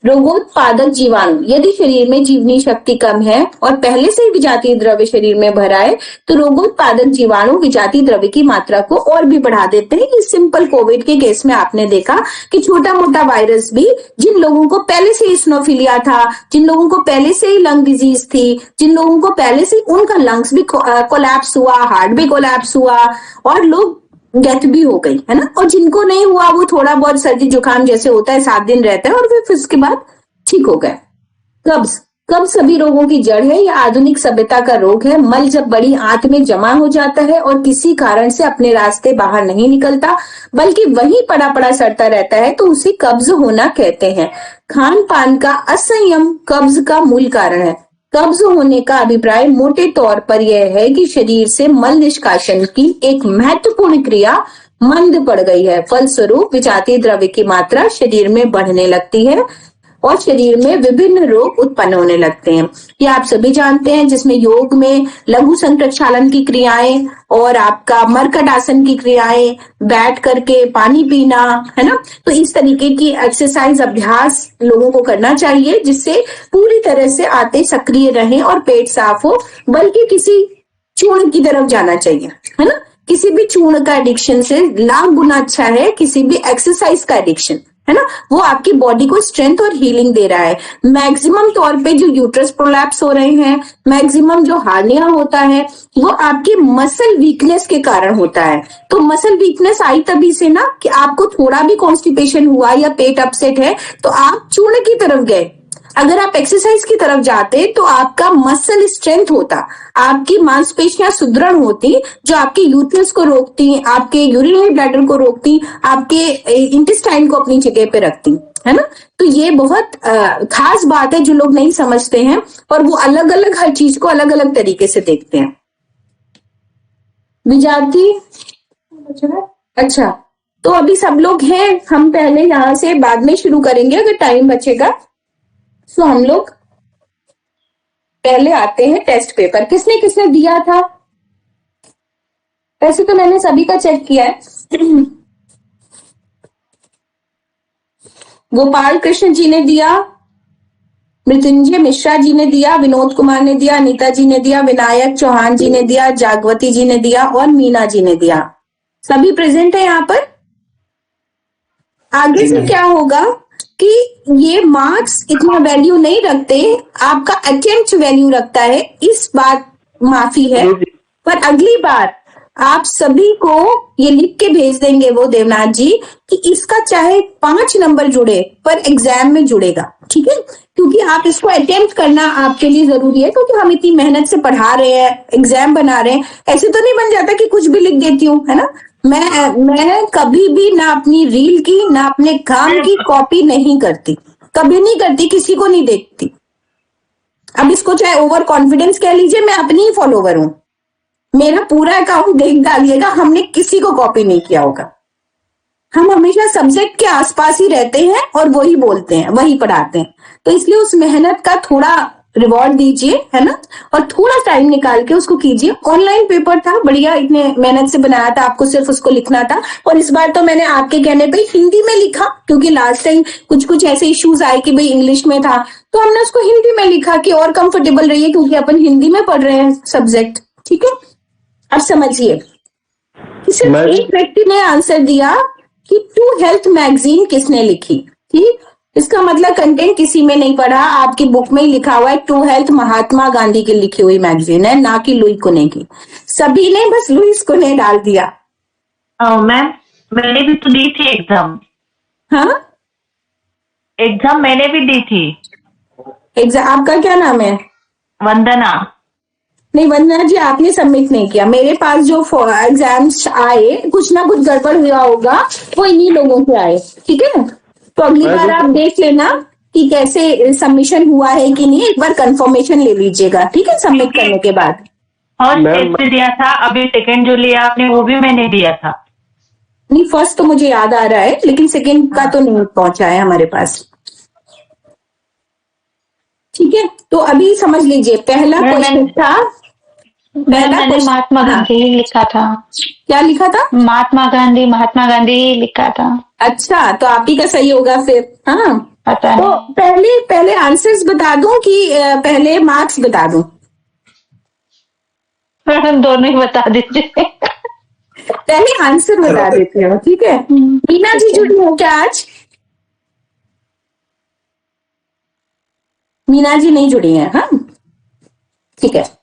A: रोगोत्पादक जीवाणु, यदि शरीर में जीवनी शक्ति कम है और पहले से ही विजातीय द्रव्य शरीर में भरा है तो रोगोत्पादक जीवाणु विजातीय द्रव्य की मात्रा को और भी बढ़ा देते हैं। इस सिंपल कोविड के केस में आपने देखा कि छोटा मोटा वायरस भी, जिन लोगों को पहले से इस्नोफिलिया था, जिन लोगों को पहले से ही लंग डिजीज थी, जिन लोगों को पहले से उनका लंग्स भी कोलैप्स हुआ, हार्ट भी कोलैप्स हुआ और लोग डेथ भी हो गई, है ना। और जिनको नहीं हुआ वो थोड़ा बहुत सर्दी जुकाम जैसे होता है, 7 दिन रहता है और फिर उसके बाद ठीक हो गए। कब्ज सभी रोगों की जड़ है, यह आधुनिक सभ्यता का रोग है। मल जब बड़ी आंत में जमा हो जाता है और किसी कारण से अपने रास्ते बाहर नहीं निकलता बल्कि वहीं पड़ा पड़ा सड़ता रहता है तो उसे कब्ज होना कहते हैं। खान पान का असंयम कब्ज का मूल कारण है। कब्ज होने का अभिप्राय मोटे तौर पर यह है कि शरीर से मल निष्कासन की एक महत्वपूर्ण क्रिया मंद पड़ गई है, फलस्वरूप विजातीय द्रव्य की मात्रा शरीर में बढ़ने लगती है और शरीर में विभिन्न रोग उत्पन्न होने लगते हैं। ये आप सभी जानते हैं, जिसमें योग में लघु संप्रक्षालन की क्रियाएं और आपका मरकट आसन की क्रियाएं, बैठ करके पानी पीना, है ना। तो इस तरीके की एक्सरसाइज अभ्यास लोगों को करना चाहिए जिससे पूरी तरह से आते सक्रिय रहें और पेट साफ हो, बल्कि किसी चूर्ण की तरफ जाना चाहिए, है ना। किसी भी चूर्ण का एडिक्शन से लाख गुना अच्छा है किसी भी एक्सरसाइज का एडिक्शन, है ना। वो आपकी बॉडी को स्ट्रेंथ और हीलिंग दे रहा है। मैक्सिमम तौर पे जो यूट्रस प्रोलैप्स हो रहे हैं, मैक्सिमम जो हार्निया होता है वो आपकी मसल वीकनेस के कारण होता है। तो मसल वीकनेस आई तभी से ना कि आपको थोड़ा भी कॉन्स्टिपेशन हुआ या पेट अपसेट है तो आप चूर्ण की तरफ गए। अगर आप एक्सरसाइज की तरफ जाते तो आपका मसल स्ट्रेंथ होता, आपकी मांसपेशियां सुदृढ़ होती जो आपके यूट्रस को रोकती, आपके यूरिनरी ब्लैडर को रोकती, आपके इंटेस्टाइन को अपनी जगह पे रखती, है ना। तो ये बहुत खास बात है जो लोग नहीं समझते हैं और वो अलग अलग हर चीज को अलग अलग तरीके से देखते हैं। विजाती, अच्छा तो अभी सब लोग हैं, हम पहले यहाँ से बाद में शुरू करेंगे अगर टाइम बचेगा। तो हम लोग पहले आते हैं टेस्ट पेपर। किसने किसने दिया था वैसे तो मैंने सभी का चेक किया है। गोपाल कृष्ण जी ने दिया, मृत्युंजय मिश्रा जी ने दिया, विनोद कुमार ने दिया, अनीता जी ने दिया, विनायक चौहान जी ने दिया, जागवती जी ने दिया और मीना जी ने दिया। सभी प्रेजेंट है यहाँ पर। आगे से क्या होगा कि ये मार्क्स इतना वैल्यू नहीं रखते, आपका अटेम्प्ट वैल्यू रखता है। इस बात माफी है, पर अगली बार आप सभी को ये लिख के भेज देंगे वो देवनाथ जी कि इसका चाहे 5 नंबर जुड़े पर एग्जाम में जुड़ेगा, ठीक है? क्योंकि आप इसको अटेम्प्ट करना आपके लिए जरूरी है, क्योंकि हम इतनी मेहनत से पढ़ा रहे हैं, एग्जाम बना रहे हैं। ऐसे तो नहीं बन जाता कि कुछ भी लिख देती हूँ, है ना? मैं कभी भी ना अपनी रील की ना अपने काम की कॉपी नहीं करती, कभी नहीं करती, किसी को नहीं देखती। अब इसको चाहे ओवर कॉन्फिडेंस कह लीजिए, मैं अपनी ही फॉलोवर हूं। मेरा पूरा अकाउंट देख डालिएगा, हमने किसी को कॉपी नहीं किया होगा। हम हमेशा सब्जेक्ट के आसपास ही रहते हैं और वही बोलते हैं, वही पढ़ाते हैं। तो इसलिए उस मेहनत का थोड़ा रिवॉर्ड दीजिए, है ना? और थोड़ा टाइम निकाल के उसको कीजिए। ऑनलाइन पेपर था, बढ़िया, इतने मेहनत से बनाया था, आपको सिर्फ उसको लिखना था। और इस बार तो मैंने आपके कहने पे हिंदी में लिखा, क्योंकि लास्ट टाइम कुछ ऐसे इश्यूज आए कि भाई इंग्लिश में था, तो हमने उसको हिंदी में लिखा कि और कंफर्टेबल रहिए, क्योंकि अपन हिंदी में पढ़ रहे हैं सब्जेक्ट, ठीक है? अब समझिए, सिर्फ एक व्यक्ति ने आंसर दिया कि टू हेल्थ मैगजीन किसने लिखी, ठीक? इसका मतलब कंटेंट किसी में नहीं पढ़ा, आपकी बुक में ही लिखा हुआ है टू हेल्थ महात्मा गांधी की लिखी हुई मैगजीन है, ना कि लुई कुने की। सभी ने बस लुईस कुने डाल दिया।
G: मैम मैंने भी तो दी थी एग्जाम।
A: हाँ,
G: एग्जाम मैंने भी दी थी।
A: एग्जाम आपका क्या नाम है?
G: वंदना।
A: नहीं वंदना जी, आपने सबमिट नहीं किया। मेरे पास जो एग्जाम्स आए, कुछ ना कुछ गड़बड़ हुआ होगा, वो इन्हीं लोगों के आए, ठीक है? तो अगली बार आप देख लेना कि कैसे सबमिशन हुआ है कि नहीं, एक बार कंफर्मेशन ले लीजिएगा, ठीक है? सबमिट करने के बाद।
G: और स्टेज पे दिया था, अभी सेकंड जो लिया आपने वो भी मैंने दिया था।
A: नहीं, फर्स्ट तो मुझे याद आ रहा है, लेकिन सेकंड का तो नहीं पहुंचा है हमारे पास, ठीक है? तो अभी समझ लीजिए, पहला क्वेश्चन था,
B: मैंने महात्मा गांधी लिखा था।
A: क्या लिखा था?
B: महात्मा गांधी लिखा था।
A: अच्छा, तो आप ही का सही होगा फिर। हाँ,
B: पता
A: तो पहले आंसर्स बता दूं कि पहले मार्क्स बता दूं?
B: दोनों ही बता दीजिए।
A: पहले आंसर बता देते हो, ठीक है? मीना जी जुड़ी हो क्या आज? मीना जी नहीं जुड़ी है, हाँ, ठीक है।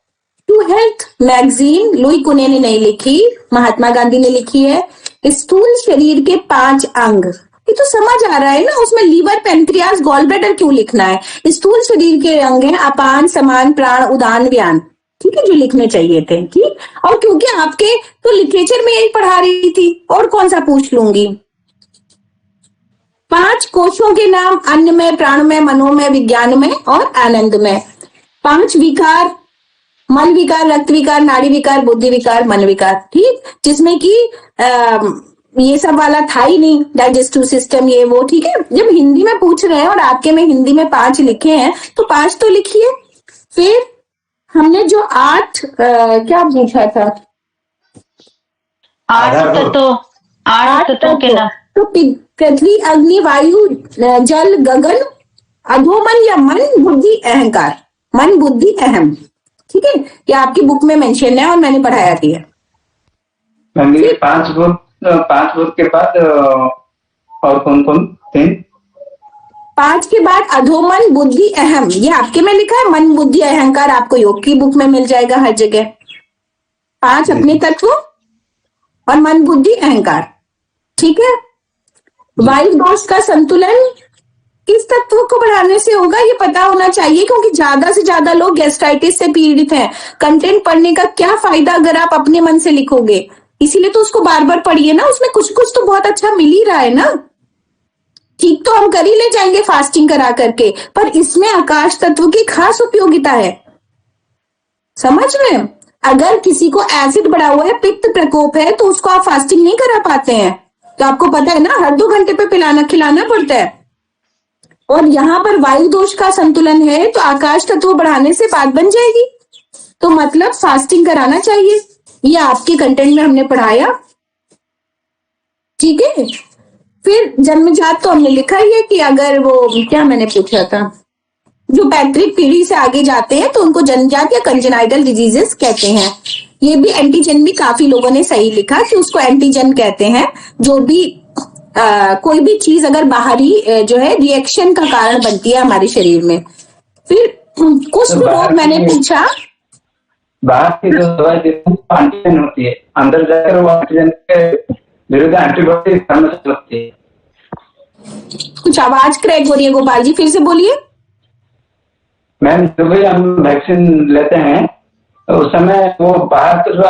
A: टू हेल्थ मैगजीन लुई कुने ने नहीं लिखी, महात्मा गांधी ने लिखी है। स्थूल शरीर के 5 अंग, ये तो समझ आ रहा है ना, उसमें लीवर, पेनक्रियास, गॉल ब्लैडर क्यों लिखना है? स्थूल शरीर के अंग हैं अपान, समान, प्राण, उदान, व्यान, ठीक है, जो लिखने चाहिए थे, ठीक। और क्योंकि आपके तो लिटरेचर में यही पढ़ा रही थी, और कौन सा पूछ लूंगी। 5 कोशों के नाम, अन्नमय, प्राणमय, मनोमय, विज्ञानमय और आनंदमय। 5 विकार, मल विकार, रक्त विकार, नाड़ी विकार, बुद्धि विकार, मन विकार, ठीक, जिसमें कि ये सब वाला था ही नहीं, डाइजेस्टिव सिस्टम ये वो, ठीक है। जब हिंदी में पूछ रहे हैं और आपके में हिंदी में 5 लिखे हैं, तो 5 तो लिखिए। फिर हमने जो 8 क्या पूछा था?
B: 8 तत्वों के नाम।
A: तो पृथ्वी, अग्नि, वायु, जल, गगन, अधोमन या मन, बुद्धि, अहंकार। मन, बुद्धि, अहम, ठीक है, ये आपकी बुक में मेंशन है और मैंने पढ़ाया भी है।
E: 5 वर्ग के बाद और कौन थे?
A: 5 के बाद अधोमन, बुद्धि, अहम, ये आपके में लिखा है। मन, बुद्धि, अहंकार आपको योग की बुक में मिल जाएगा हर जगह। 5 अपने तत्व और मन, बुद्धि, अहंकार, ठीक है। वायु दोष का संतुलन किस तत्व को बढ़ाने से होगा, ये पता होना चाहिए, क्योंकि ज्यादा से ज्यादा लोग गैस्ट्राइटिस से पीड़ित हैं। कंटेंट पढ़ने का क्या फायदा अगर आप अपने मन से लिखोगे? इसीलिए तो उसको बार बार पढ़िए ना, उसमें कुछ कुछ तो बहुत अच्छा मिल ही रहा है ना। ठीक तो हम कर ही ले जाएंगे फास्टिंग करा करके, पर इसमें आकाश तत्व की खास उपयोगिता है, समझ में। अगर किसी को एसिड बढ़ा हुआ है, पित्त प्रकोप है, तो उसको आप फास्टिंग नहीं करा पाते हैं, तो आपको पता है ना, हर 2 घंटे पे पिलाना खिलाना पड़ता है। और यहाँ पर वायु दोष का संतुलन है, तो आकाश तत्व बढ़ाने से बात बन जाएगी, तो मतलब फास्टिंग कराना चाहिए, ये आपके कंटेंट में हमने पढ़ाया, ठीक है। फिर जन्मजात तो हमने लिखा ही है कि अगर वो क्या मैंने पूछा था, जो पैतृक पीढ़ी से आगे जाते हैं तो उनको जन्मजात या कंजेनाइटल डिजीजेस कहते हैं। ये भी एंटीजन भी काफी लोगों ने सही लिखा कि उसको एंटीजन कहते हैं। जो भी कोई भी चीज अगर बाहरी जो है रिएक्शन का कारण बनती है हमारे शरीर में। फिर कुछ रोग मैंने पूछा,
E: बाहर की जो दवाई देते हैं वो एंटीजन होती है, अंदर जाकर वो एंटीजन के विरुद्ध एंटीबॉडी करने से लगती है।
A: कुछ आवाज क्रैक हो रही है गोपाल जी, फिर से बोलिए।
E: मैम जो भी हम वैक्सीन लेते हैं तो उस समय वो बाहर तो जो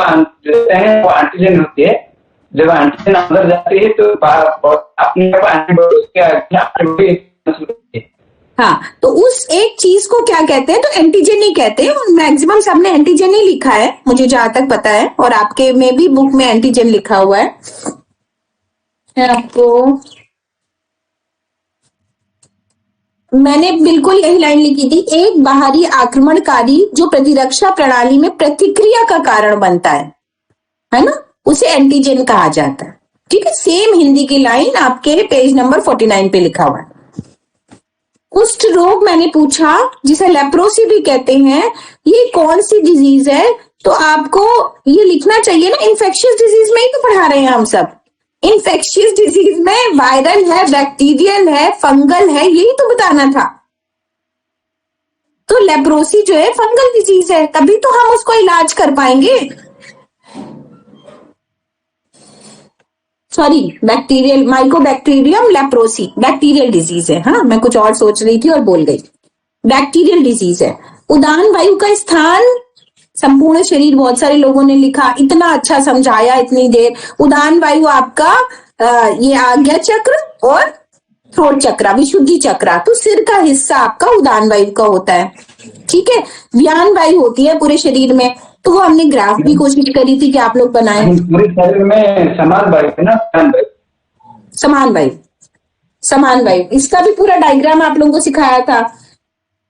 E: देते हैं वो एंटीजन होती है, जब एंटीजन अंदर जाती है तो अपने एंटीबॉडी।
A: हाँ, तो उस एक चीज को क्या कहते हैं, तो एंटीजन ही कहते हैं। मैक्सिमम सबने एंटीजन ही लिखा है मुझे जहां तक पता है, और आपके में भी बुक में एंटीजन लिखा हुआ है। आपको मैंने बिल्कुल यही लाइन लिखी थी, एक बाहरी आक्रमणकारी जो प्रतिरक्षा प्रणाली में प्रतिक्रिया का कारण बनता है ना, उसे एंटीजन कहा जाता है। ठीक है, सेम हिंदी की लाइन आपके पेज नंबर 49 पे लिखा हुआ है। कुष्ठ रोग मैंने पूछा, जिसे लेप्रोसी भी कहते हैं, ये कौन सी डिजीज है, तो आपको ये लिखना चाहिए ना, इन्फेक्शियस डिजीज में ही तो पढ़ा रहे हैं हम सब। इन्फेक्शियस डिजीज में वायरल है, बैक्टीरियल है, फंगल है, यही तो बताना था। तो लेप्रोसी जो है फंगल डिजीज है, तभी तो हम उसको इलाज कर पाएंगे। Sorry, bacterial, Mycobacterium leprosy bacterial disease है। हाँ, मैं कुछ और सोच रही थी और बोल गई, बैक्टीरियल डिजीज है। उदान वायु का स्थान संपूर्ण शरीर, बहुत सारे लोगों ने लिखा, इतना अच्छा समझाया इतनी देर। उदान वायु आपका ये आज्ञा चक्र और थ्रोट चक्र, विशुद्धि चक्र, तो सिर का हिस्सा आपका उदान वायु का होता है। ठीक है, व्यान वायु होती है पूरे शरीर में, तो वो हमने ग्राफ भी कोशिश करी थी कि आप लोग बनाए।
E: पूरे शरीर में समान वायु है ना,
A: समान वायु, समान वायु, इसका भी पूरा डायग्राम आप लोगों को सिखाया था।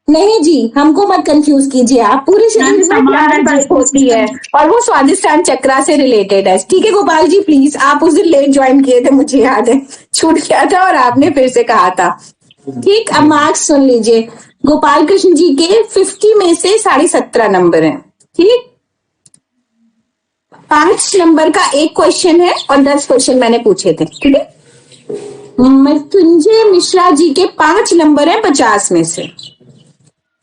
A: नहीं जी, हमको मत कंफ्यूज कीजिए आप, पूरे शरीर में समान वायु होती है और वो स्वादिष्टान चक्र से रिलेटेड है। ठीक है गोपाल जी, प्लीज, आप उस दिन लेट ज्वाइन किए थे, मुझे याद है, छूट गया था और आपने फिर से कहा था। ठीक, अब मार्क्स सुन लीजिए। गोपाल कृष्ण जी के 50 में से 17.5 नंबर है। ठीक, 5 नंबर का एक क्वेश्चन है और 10 क्वेश्चन मैंने पूछे थे। ठीक है, मृत्युंजय मिश्रा जी के 5 नंबर है 50 में से,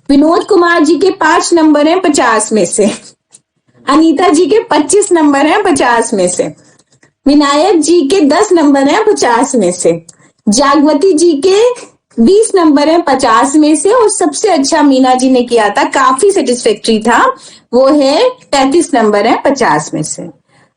A: विनोद कुमार जी के 5 नंबर हैं 50 में से, अनीता जी के 25 नंबर हैं 50 में से, विनायक जी के 10 नंबर हैं 50 में से, जागवती जी के 20 नंबर हैं 50 में से, और सबसे अच्छा मीना जी ने किया था, काफी सेटिस्फैक्ट्री था, वो है 33 नंबर है 50 में से।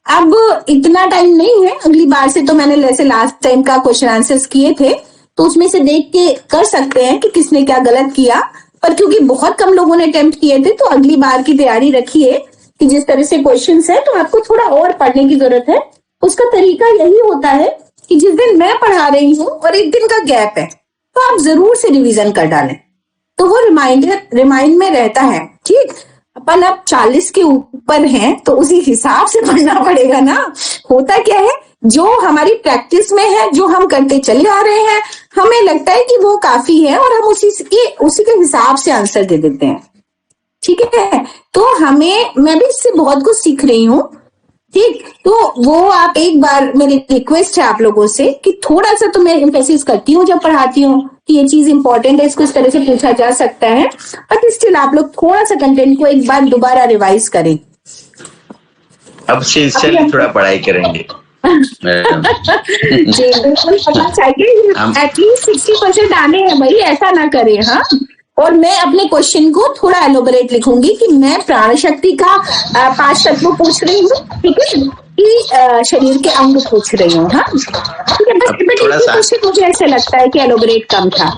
A: अब इतना टाइम नहीं है, अगली बार से तो मैंने जैसे लास्ट टाइम का क्वेश्चन आंसर्स किए थे तो उसमें से देख के कर सकते हैं कि किसने क्या गलत किया, पर क्योंकि बहुत कम लोगों ने अटेम्प्ट किए थे तो अगली बार की तैयारी रखिए कि जिस तरह से क्वेश्चंस है तो आपको थोड़ा और पढ़ने की जरूरत है। उसका तरीका यही होता है कि जिस दिन मैं पढ़ा रही हूँ और एक दिन का गैप है तो आप जरूर से रिवीजन कर डालें, तो वो रिमाइंड में रहता है। ठीक, अपन अब 40 के ऊपर हैं तो उसी हिसाब से पढ़ना पड़ेगा ना। होता क्या है, जो हमारी प्रैक्टिस में है, जो हम करते चले आ रहे हैं, हमें लगता है कि वो काफी है और हम उसी के हिसाब से आंसर दे देते हैं। ठीक है, तो मैं भी इससे बहुत कुछ सीख रही हूँ। ठीक, तो वो आप एक बार, मेरी रिक्वेस्ट है आप लोगों से कि थोड़ा सा तो मैं एम्फेसिस करती हूँ जब पढ़ाती हूँ कि ये चीज इंपॉर्टेंट है, इसको इस तरह से पूछा जा सकता है, बट स्टिल आप लोग थोड़ा सा कंटेंट को एक बार दोबारा रिवाइज करें।
H: अब सिंसियरली थोड़ा पढ़ाई करेंगे।
A: बिल्कुल पता चाहिए, एटलीस्ट 60% आने हैं भाई, ऐसा ना करें। हाँ, और मैं अपने क्वेश्चन को थोड़ा एलोबरेट लिखूंगी कि मैं प्राण शक्ति का 5 तत्व पूछ रही हूँ, ठीक है, कि शरीर के अंग पूछ रही हूँ। हाँ, ठीक है, बस क्वेश्चन मुझे ऐसे लगता है कि एलोबरेट कम था।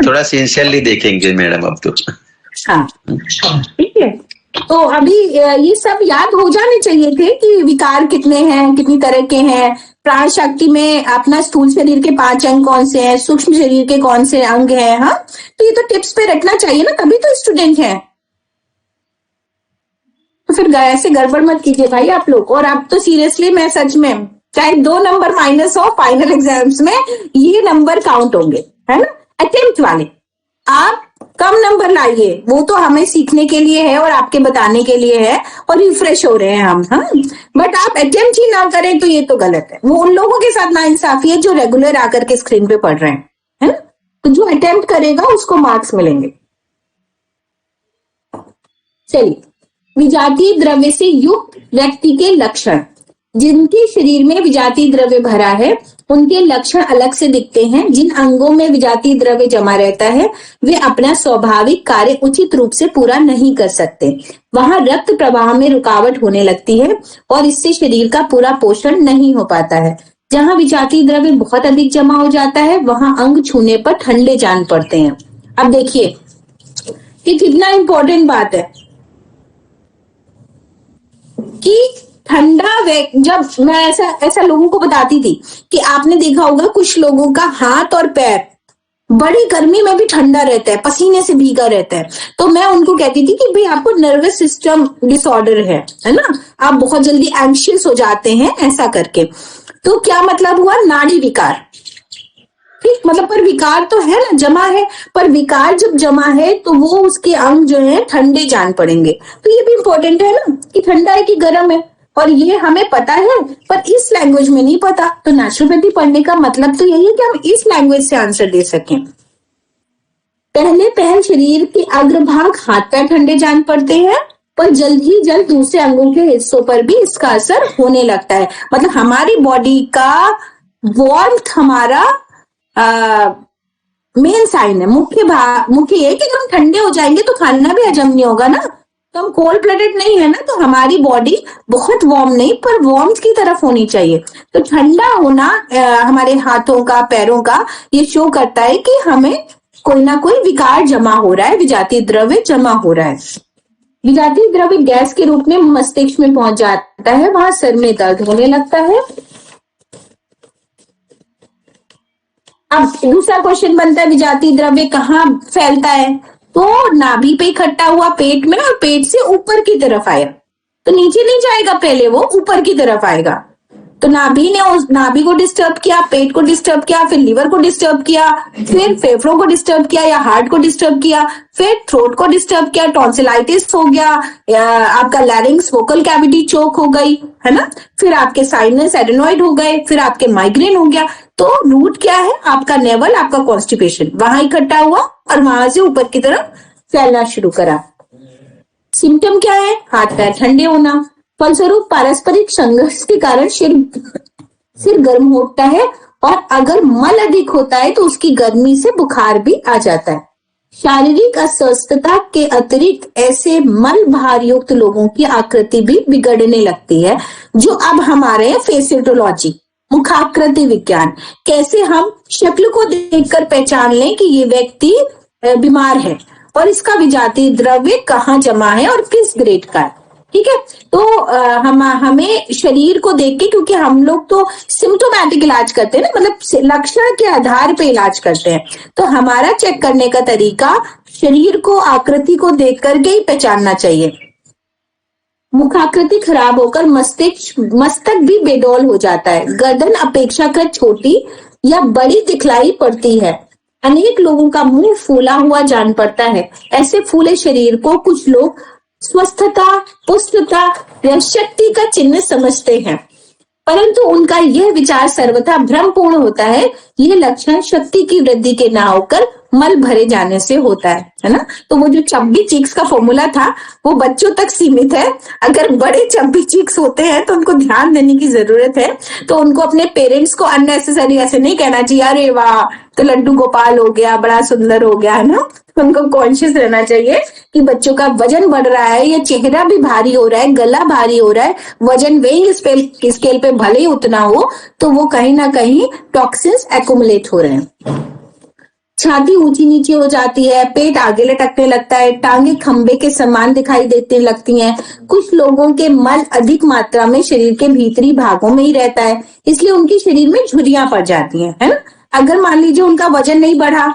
H: थोड़ा सिंसियरली देखेंगे मैडम अब तो।
A: हाँ, ठीक है, तो अभी ये सब याद हो जाने चाहिए थे कि विकार कितने हैं, कितनी तरह के हैं, प्राण शक्ति में अपना स्थूल शरीर के 5 अंग कौन से हैं, सूक्ष्म शरीर के कौन से अंग हैं। हाँ, तो ये तो टिप्स पे रखना चाहिए ना, तभी तो स्टूडेंट हैं। तो फिर ऐसे गड़बड़ मत कीजिए भाई आप लोग। और अब तो सीरियसली मैं सच में, चाहे 2 नंबर माइनस हो फाइनल एग्जाम्स में, ये नंबर काउंट होंगे, है ना, अटेम्प्ट वाले। आप कम नंबर लाइए, वो तो हमें सीखने के लिए है और आपके बताने के लिए है, और रिफ्रेश हो रहे हैं हम, हाँ, बट आप अटेम्प्ट ही ना करें तो ये तो गलत है। वो उन लोगों के साथ नाइंसाफी है जो रेगुलर आकर के स्क्रीन पे पढ़ रहे हैं, है ना। तो जो अटेम्प्ट करेगा उसको मार्क्स मिलेंगे। चलिए, विजातीय द्रव्य से युक्त व्यक्ति के लक्षण। जिनके शरीर में विजातीय द्रव्य भरा है उनके लक्षण अलग से दिखते हैं। जिन अंगों में विजातीय द्रव्य जमा रहता है वे अपना स्वाभाविक कार्य उचित रूप से पूरा नहीं कर सकते। वहां रक्त प्रवाह में रुकावट होने लगती है और इससे शरीर का पूरा पोषण नहीं हो पाता है। जहां विजातीय द्रव्य बहुत अधिक जमा हो जाता है वहां अंग छूने पर ठंडे जान पड़ते हैं। अब देखिए ये कितना इंपॉर्टेंट बात है कि ठंडा, जब मैं ऐसा लोगों को बताती थी कि आपने देखा होगा कुछ लोगों का हाथ और पैर बड़ी गर्मी में भी ठंडा रहता है, पसीने से भीगा रहता है, तो मैं उनको कहती थी कि भाई आपको नर्वस सिस्टम डिसऑर्डर है ना, आप बहुत जल्दी एंग्शियस हो जाते हैं ऐसा करके। तो क्या मतलब हुआ, नाड़ी विकार, ठीक, मतलब पर विकार तो है ना, जमा है, पर विकार जब जमा है तो वो उसके अंग जो है ठंडे जान पड़ेंगे। तो ये भी इंपॉर्टेंट है ना कि ठंडा है कि गर्म है, और ये हमें पता है पर इस लैंग्वेज में नहीं पता। तो नेचुरोपैथी पढ़ने का मतलब तो यही है कि हम इस लैंग्वेज से आंसर दे सकें। पहले शरीर के अग्रभाग हाथ पैर ठंडे जान पड़ते हैं, पर जल्द ही जल्द दूसरे अंगों के हिस्सों पर भी इसका असर होने लगता है। मतलब हमारी बॉडी का वार्मथ हमारा मेन साइन है, मुख्य ये कि हम ठंडे हो जाएंगे तो खाना भी हजम नहीं होगा ना। तो हम कोल्ड ब्लडेड नहीं है ना, तो हमारी बॉडी बहुत वार्म नहीं पर वार्म की तरफ होनी चाहिए। तो ठंडा होना हमारे हाथों का, पैरों का, ये शो करता है कि हमें कोई ना कोई विकार जमा हो रहा है, विजातीय द्रव्य जमा हो रहा है। विजातीय द्रव्य गैस के रूप में मस्तिष्क में पहुंच जाता है, वहां सर में दर्द होने लगता है। अब दूसरा क्वेश्चन बनता है विजातीय द्रव्य कहाँ फैलता है, तो नाभि पे इकट्ठा हुआ पेट में, और पेट से ऊपर की तरफ आया, तो नीचे नहीं जाएगा, पहले वो ऊपर की तरफ आएगा। तो नाभि ने उस नाभि को डिस्टर्ब किया, पेट को डिस्टर्ब किया, फिर लीवर को डिस्टर्ब किया, फिर फेफड़ों को डिस्टर्ब किया या हार्ट को डिस्टर्ब किया, फिर थ्रोट को डिस्टर्ब किया, टॉन्सिलाइटिस हो गया, आपका लैरिंग्स वोकल कैविटी चोक हो गई, है ना, फिर आपके साइनस एडेनॉइड हो गए, फिर आपके माइग्रेन हो गया। तो रूट क्या है, आपका नेवल, आपका कॉन्स्टिपेशन वहां इकट्ठा हुआ और वहां से ऊपर की तरफ फैलना शुरू करा। सिम्टम क्या है, हाथ पैर ठंडे होना, फलस्वरूप पारस्परिक संघर्ष के कारण सिर गर्म होता है, और अगर मल अधिक होता है तो उसकी गर्मी से बुखार भी आ जाता है। शारीरिक अस्वस्थता के अतिरिक्त ऐसे मल भार युक्त लोगों की आकृति भी बिगड़ने लगती है, जो अब हमारे फेसियोलॉजी, मुखाकृति विज्ञान, कैसे हम शक्ल को देखकर पहचान लें कि ये व्यक्ति बीमार है और इसका विजातीय द्रव्य कहाँ जमा है और किस ग्रेड का है। ठीक है, तो हमें शरीर को देख के, क्योंकि हम लोग तो सिम्टोमैटिक इलाज करते हैं ना, मतलब लक्षण के आधार पे इलाज करते हैं, तो हमारा चेक करने का तरीका शरीर को, आकृति को देख करके ही पहचानना चाहिए। मुखाकृति खराब होकर मस्तक भी बेडौल हो जाता है, गर्दन अपेक्षाकृत छोटी या बड़ी दिखलाई पड़ती है, अनेक लोगों का मुंह फूला हुआ जान पड़ता है। ऐसे फूले शरीर को कुछ लोग स्वस्थता, पुष्टता या शक्ति का चिन्ह समझते हैं, परंतु उनका यह विचार सर्वथा भ्रमपूर्ण होता है। यह लक्षण शक्ति की वृद्धि के ना होकर मल भरे जाने से होता है ना। तो वो जो चब्बी चीक्स का फॉर्मूला था वो बच्चों तक सीमित है। अगर बड़े चब्बी चीक्स होते हैं तो उनको ध्यान देने की जरूरत है। तो उनको अपने पेरेंट्स को अननेसेसरी ऐसे नहीं कहना चाहिए, अरे वाह तो लड्डू गोपाल हो गया, बड़ा सुंदर हो गया, है ना। उनको कॉन्शियस रहना चाहिए कि बच्चों का वजन बढ़ रहा है, या चेहरा भी भारी हो रहा है, गला भारी हो रहा है, वजन वेइंग स्केल पे भले ही उतना हो तो वो कहीं ना कहीं टॉक्सिन्स एक्युमुलेट हो रहे हैं। छाती ऊंची नीचे हो जाती है, पेट आगे लटकने लगता है, टांगे खंबे के समान दिखाई देने लगती हैं। कुछ लोगों के मल अधिक मात्रा में शरीर के भीतरी भागों में ही रहता है, इसलिए उनके शरीर में झुर्रियां पड़ जाती हैं, है ना। अगर मान लीजिए उनका वजन नहीं बढ़ा,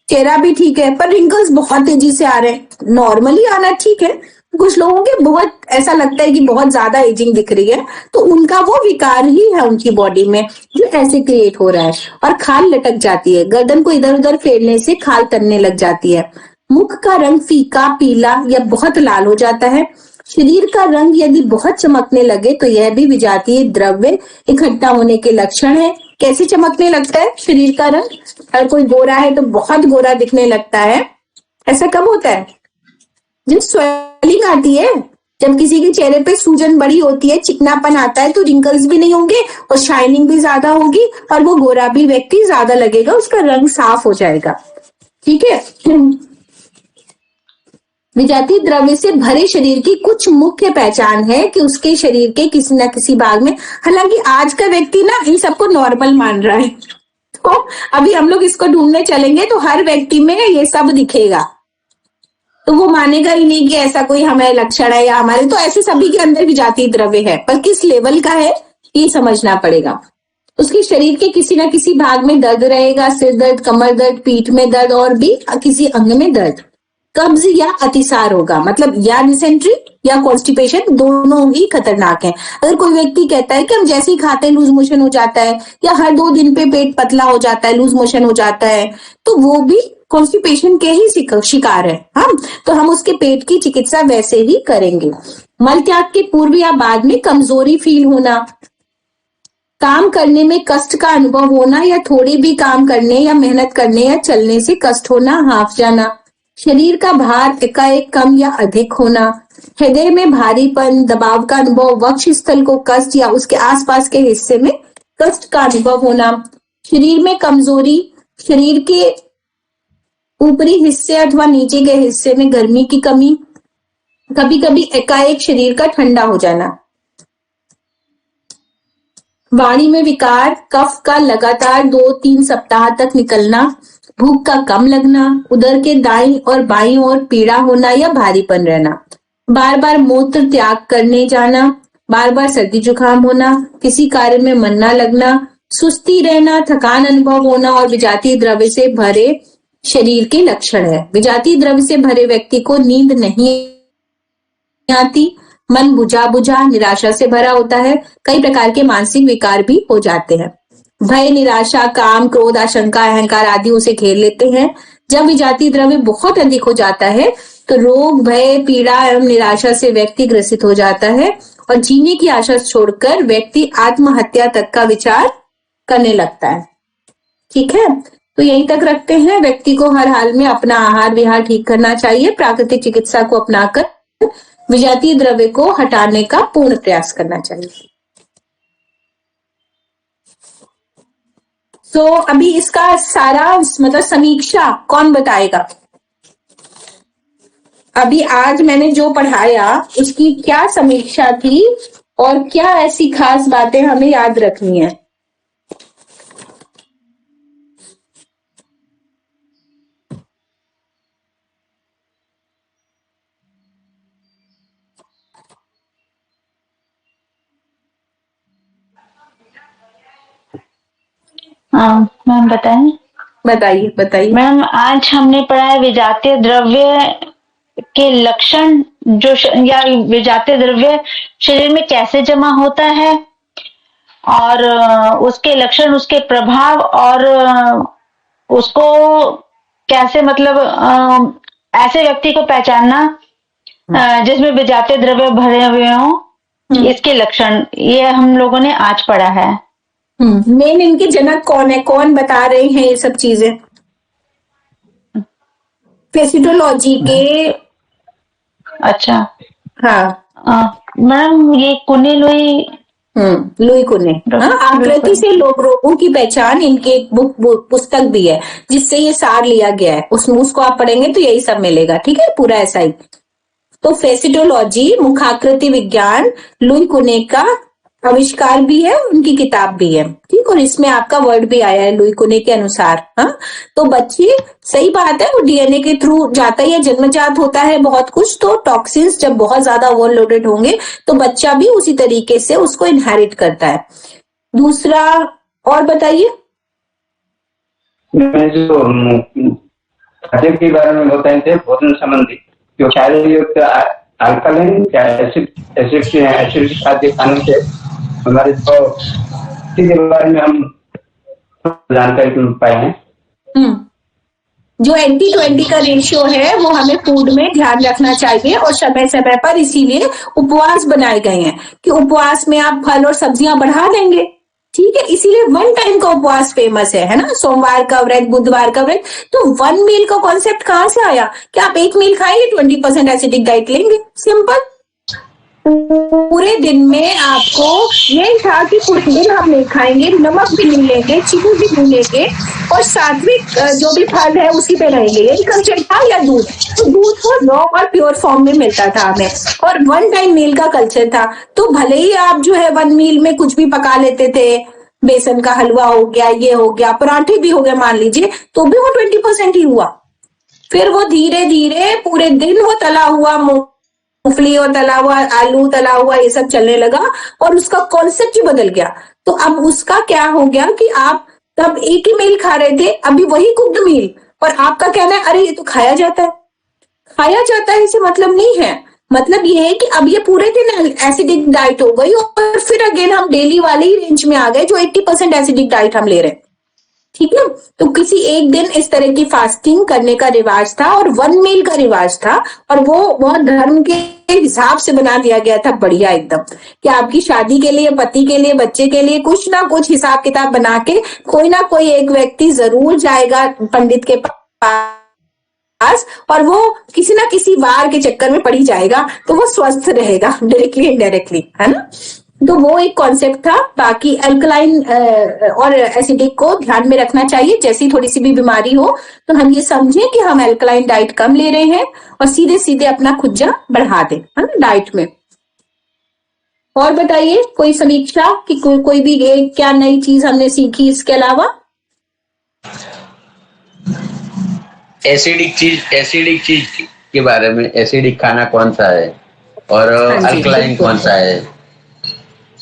A: चेहरा भी ठीक है, पर रिंकल्स बहुत तेजी से आ रहे हैं, नॉर्मली आना ठीक है, कुछ लोगों के बहुत ऐसा लगता है कि बहुत ज्यादा एजिंग दिख रही है, तो उनका वो विकार ही है उनकी बॉडी में जो ऐसे क्रिएट हो रहा है। और खाल लटक जाती है, गर्दन को इधर उधर फेरने से खाल तनने लग जाती है। मुख का रंग फीका पीला या बहुत लाल हो जाता है। शरीर का रंग यदि बहुत चमकने लगे तो यह भी विजातीय द्रव्य इकट्ठा होने के लक्षण है। कैसे चमकने लगता है शरीर का रंग? अगर कोई गोरा है तो बहुत गोरा दिखने लगता है। ऐसा कब होता है? जब स्वेलिंग आती है, जब किसी के चेहरे पे सूजन बड़ी होती है, चिकनापन आता है, तो रिंकल्स भी नहीं होंगे और शाइनिंग भी ज्यादा होगी और वो गोरा भी व्यक्ति ज्यादा लगेगा, उसका रंग साफ हो जाएगा। ठीक है। विजातीय द्रव्य से भरे शरीर की कुछ मुख्य पहचान है कि उसके शरीर के किसी न किसी भाग में, हालांकि आज का व्यक्ति ना इन सबको नॉर्मल मान रहा है, तो अभी हम लोग इसको ढूंढने चलेंगे तो हर व्यक्ति में ये सब दिखेगा, तो वो मानेगा ही नहीं कि ऐसा कोई हमें लक्षण है या हमारे, तो ऐसे सभी के अंदर विजातीय द्रव्य है, पर किस लेवल का है ये समझना पड़ेगा। उसके शरीर के किसी न किसी भाग में दर्द रहेगा, सिर दर्द, कमर दर्द, पीठ में दर्द और भी किसी अंग में दर्द। कब्ज या अतिसार होगा, मतलब या डिसेंट्री या कॉन्स्टिपेशन, दोनों ही खतरनाक हैं। अगर कोई व्यक्ति कहता है कि हम जैसे ही खाते हैं लूज मोशन हो जाता है, या हर 2 दिन पे पेट पतला हो जाता है, लूज मोशन हो जाता है, तो वो भी कॉन्स्टिपेशन के ही शिकार है। हम तो हम उसके पेट की चिकित्सा वैसे ही करेंगे। मल त्याग के पूर्व या बाद में कमजोरी फील होना, काम करने में कष्ट का अनुभव होना या थोड़ी भी काम करने या मेहनत करने या चलने से कष्ट होना, हाफ जाना, शरीर का भार एकाएक कम या अधिक होना, हृदय में भारीपन, दबाव का अनुभव, वक्ष स्थल को कष्ट या उसके आसपास के हिस्से में कष्ट का अनुभव होना, शरीर में कमजोरी, शरीर के ऊपरी हिस्से अथवा नीचे के हिस्से में गर्मी की कमी, कभी कभी एकाएक शरीर का ठंडा हो जाना, वाणी में विकार, कफ का लगातार 2-3 सप्ताह तक निकलना, भूख का कम लगना, उदर के दाईं और बाईं ओर पीड़ा होना या भारीपन रहना, बार बार मूत्र त्याग करने जाना, बार बार सर्दी जुकाम होना, किसी कार्य में मन न लगना, सुस्ती रहना, थकान अनुभव होना और विजातीय द्रव्य से भरे शरीर के लक्षण है। विजातीय द्रव्य से भरे व्यक्ति को नींद नहीं आती, मन बुझा बुझा निराशा से भरा होता है, कई प्रकार के मानसिक विकार भी हो जाते हैं। भय, निराशा, काम, क्रोध, आशंका, अहंकार आदि उसे घेर लेते हैं। जब विजातीय द्रव्य बहुत अधिक हो जाता है तो रोग, भय, पीड़ा एवं निराशा से व्यक्ति ग्रसित हो जाता है और जीने की आशा छोड़कर व्यक्ति आत्महत्या तक का विचार करने लगता है। ठीक है, तो यहीं तक रखते हैं। व्यक्ति को हर हाल में अपना आहार विहार ठीक करना चाहिए, प्राकृतिक चिकित्सा को अपनाकर विजातीय द्रव्य को हटाने का पूर्ण प्रयास करना चाहिए। तो अभी इसका सारा मतलब समीक्षा कौन बताएगा? अभी आज मैंने जो पढ़ाया उसकी क्या समीक्षा थी और क्या ऐसी खास बातें हमें याद रखनी है?
B: मैम बताएं।
A: बताइए बताइए।
B: मैम आज हमने पढ़ा है विजातीय द्रव्य के लक्षण, जो या विजातीय द्रव्य शरीर में कैसे जमा होता है और उसके लक्षण, उसके प्रभाव और उसको कैसे मतलब ऐसे व्यक्ति को पहचानना जिसमें विजातीय द्रव्य भरे हुए हों, इसके लक्षण, ये हम लोगों ने आज पढ़ा है।
A: मेन इनके जनक कौन है, कौन बता रहे हैं ये सब चीजें? फेसिटोलॉजी के।
B: अच्छा,
A: हाँ
B: मैम ये कुने लुई
A: लुई कुने, आकृति से रोगों की पहचान, इनके एक पुस्तक भी है जिससे ये सार लिया गया है, उसमें उसको आप पढ़ेंगे तो यही सब मिलेगा। ठीक है, पूरा ऐसा ही। तो फेसिटोलॉजी, मुखाकृति विज्ञान, लुई कुने का आविष्कार भी है, उनकी किताब भी है। ठीक, और इसमें आपका वर्ड भी आया है लुई कुने के अनुसार। हाँ, तो बच्चे, सही बात है, वो डीएनए के थ्रू जाता है या जन्मजात होता है बहुत कुछ, तो टॉक्सिन्स जब बहुत ज्यादा ओवरलोडेड होंगे तो बच्चा भी उसी तरीके से उसको इनहेरिट करता है। दूसरा और बताइए।
E: जो खाद्य के बारे में बताए थे, भोजन संबंधी जो शारीरिक अल्कलाइन या एसिड खाद्य खाने से हमारे जो के बारे में हम जानकारी पाए हैं।
A: जो 80-20 का रेशियो है वो हमें फूड में ध्यान रखना चाहिए और समय समय पर इसीलिए उपवास बनाए गए हैं कि उपवास में आप फल और सब्जियां बढ़ा देंगे, ठीक है। इसीलिए वन टाइम का उपवास फेमस है ना, सोमवार का व्रत, बुधवार का व्रत। तो वन मील का कॉन्सेप्ट कहां से आया कि आप एक मील खाएंगे 20% एसिडिक डाइट लेंगे, सिंपल। पूरे दिन में आपको यही था कि पूरे दिन हम नहीं खाएंगे, नमक भी नहीं लेंगे, चीनी भी नहीं लेंगे और सात्विक जो भी फल है उसी पे रहेंगे। यही कल्चर था। या दूध, तो दूध को रॉ और प्योर फॉर्म में मिलता था हमें और वन टाइम मील का कल्चर था। तो भले ही आप जो है वन मील में कुछ भी पका लेते थे, बेसन का हलवा हो गया, ये हो गया, पराठे भी हो गए मान लीजिए, तो भी वो 20% ही हुआ। फिर वो धीरे धीरे पूरे दिन वो तला हुआ मूंगफली और तला हुआ आलू, तला हुआ ये सब चलने लगा और उसका कॉन्सेप्ट ही बदल गया। तो अब उसका क्या हो गया कि आप तब एक ही मील खा रहे थे, अभी वही कुक्ड मील, और आपका कहना है अरे ये तो खाया जाता है। खाया जाता है इसे मतलब नहीं है, मतलब ये है कि अब ये पूरे दिन एसिडिक डाइट हो गई और फिर अगेन हम डेली वाले ही रेंज में आ गए जो 80% एसिडिक डाइट हम ले रहे हैं, ठीक है। तो किसी एक दिन इस तरह की फास्टिंग करने का रिवाज था और वन मील का रिवाज था और वो धर्म के हिसाब से बना दिया गया था, बढ़िया एकदम, कि आपकी शादी के लिए, पति के लिए, बच्चे के लिए कुछ ना कुछ हिसाब किताब बना के कोई ना कोई एक व्यक्ति जरूर जाएगा पंडित के पास और वो किसी ना किसी वार के चक्कर में पड़ी जाएगा, तो वो स्वस्थ रहेगा डायरेक्टली इनडायरेक्टली, है ना। तो वो एक कॉन्सेप्ट था। बाकी अल्कलाइन और एसिडिक को ध्यान में रखना चाहिए। जैसी थोड़ी सी भी बीमारी हो तो हम ये समझें कि हम अल्कलाइन डाइट कम ले रहे हैं और सीधे सीधे अपना खुज्जा बढ़ा दें, है ना, डाइट में। और बताइए कोई समीक्षा कि कोई भी एक क्या नई चीज हमने सीखी इसके अलावा?
H: एसिडिक चीज के बारे में, एसिडिक खाना कौन सा है और अल्कलाइन कौन सा है?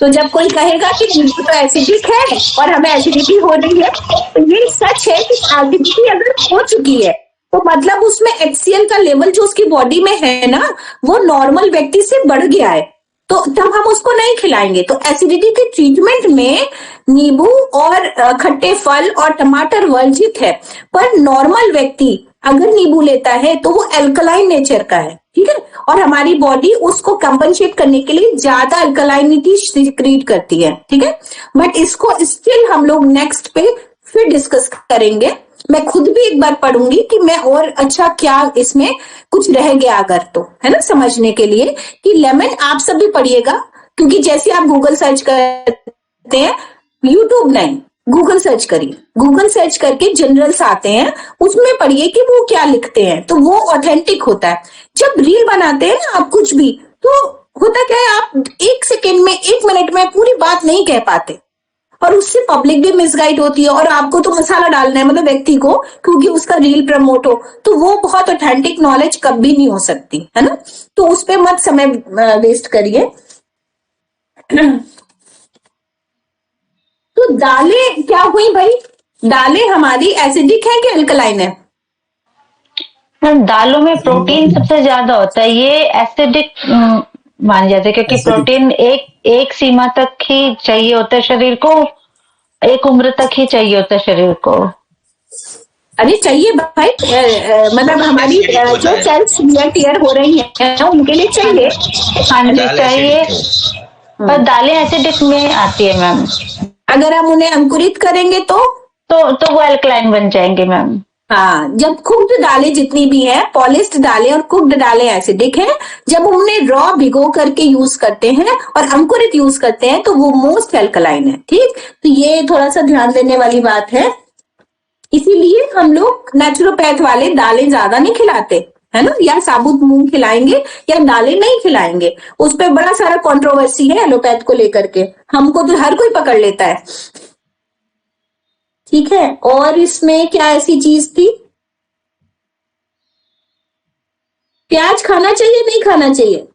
A: तो जब कोई कहेगा कि नींबू तो एसिडिक है और हमें एसिडिटी हो रही है, तो ये सच है कि एसिडिटी अगर हो चुकी है तो मतलब उसमें HCl का लेवल जो उसकी बॉडी में है ना, वो नॉर्मल व्यक्ति से बढ़ गया है, तो तब हम उसको नहीं खिलाएंगे। तो एसिडिटी के ट्रीटमेंट में नींबू और खट्टे फल और टमाटर वर्जित है, पर नॉर्मल व्यक्ति अगर नींबू लेता है तो वो अल्कलाइन नेचर का है, ठीक है, और हमारी बॉडी उसको कंपनसेट करने के लिए ज्यादा अल्कलाइनिटी सिक्रीट करती है, ठीक है। बट इसको स्टिल हम लोग नेक्स्ट पे फिर डिस्कस करेंगे। मैं खुद भी एक बार पढ़ूंगी कि मैं और अच्छा क्या इसमें कुछ रह गया अगर, तो है ना, समझने के लिए कि लेमन आप सब भी पढ़िएगा, क्योंकि जैसे आप गूगल सर्च करते हैं, यूट्यूब नहीं, गूगल सर्च करिए, गूगल सर्च करके जनरल्स आते हैं, उसमें पढ़िए कि वो क्या लिखते हैं, तो वो ऑथेंटिक होता है। जब रील बनाते हैं ना आप कुछ भी, तो होता क्या है, आप 1 सेकेंड में, 1 मिनट में पूरी बात नहीं कह पाते और उससे पब्लिक भी मिसगाइड होती है और आपको तो मसाला डालना है, मतलब व्यक्ति को, क्योंकि उसका रील प्रमोट हो, तो वो बहुत ऑथेंटिक नॉलेज कभी नहीं हो सकती, है ना। तो उस पर मत समय वेस्ट करिए। तो दालें क्या हुई भाई? दालें हमारी एसिडिक है कि अल्कलाइन है?
B: दालों में प्रोटीन सबसे ज्यादा होता है, ये एसिडिक मान जाते हैं, क्योंकि प्रोटीन एक सीमा तक ही चाहिए होता है शरीर को, एक उम्र तक ही चाहिए होता है शरीर को।
A: अरे चाहिए भाई, मतलब हमारी जो सेल्स टीयर हो रही हैं उनके लिए चाहिए,
B: खाने चाहिए, पर दालें एसिडिक में आती है मैम।
A: अगर हम उन्हें अंकुरित करेंगे तो
B: वो अल्कलाइन बन जाएंगे मैम।
A: हाँ, जब कुक्ड दालें जितनी भी हैं, पॉलिश्ड दालें और कुक्ड दालें एसिडिक हैं। जब हम उन्हें रॉ भिगो करके यूज करते हैं और अंकुरित यूज करते हैं तो वो मोस्ट अल्कलाइन है, ठीक। तो ये थोड़ा सा ध्यान देने वाली बात है। इसीलिए हम लोग नेचुरोपैथ वाले दालें ज्यादा नहीं खिलाते, है ना, या साबुत मूंग खिलाएंगे या दालें नहीं खिलाएंगे। उस पर बड़ा सारा कंट्रोवर्सी है एलोपैथ को लेकर के, हमको तो हर कोई पकड़ लेता है, ठीक है। और इसमें क्या ऐसी चीज थी, प्याज खाना चाहिए नहीं खाना चाहिए?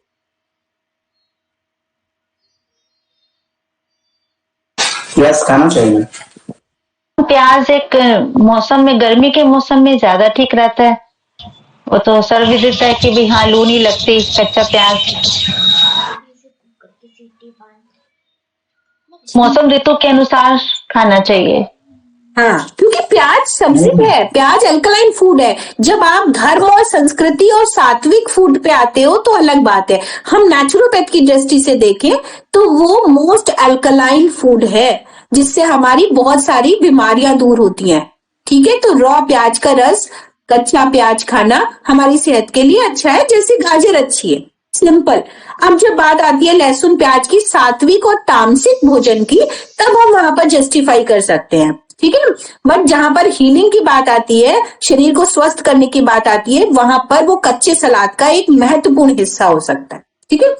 E: प्याज खाना चाहिए।
B: प्याज एक मौसम में, गर्मी के मौसम में ज्यादा ठीक रहता है, वो तो सर्वविदित है कि भी हाँ लू नहीं लगती कच्चा प्याज। मौसम ऋतु के अनुसार खाना चाहिए।
A: हाँ, क्योंकि प्याज सब्जी है, प्याज अल्कलाइन फूड है। जब आप धर्म और संस्कृति और सात्विक फूड पे आते हो तो अलग बात है। हम नेचुरोपैथ की दृष्टि से देखें तो वो मोस्ट अल्कलाइन फूड है, जिससे हमारी बहुत सारी बीमारियां दूर होती हैं। ठीक है, तो रॉ प्याज का रस, कच्चा प्याज खाना हमारी सेहत के लिए अच्छा है, जैसे गाजर अच्छी है। सिंपल। अब जब बात आती है लहसुन प्याज की सात्विक और तामसिक भोजन की, तब हम वहां पर जस्टिफाई कर सकते हैं। ठीक है ना। बट जहां पर हीलिंग की बात आती है, शरीर को स्वस्थ करने की बात आती है, वहां पर वो कच्चे सलाद का एक महत्वपूर्ण हिस्सा हो सकता है। ठीक है,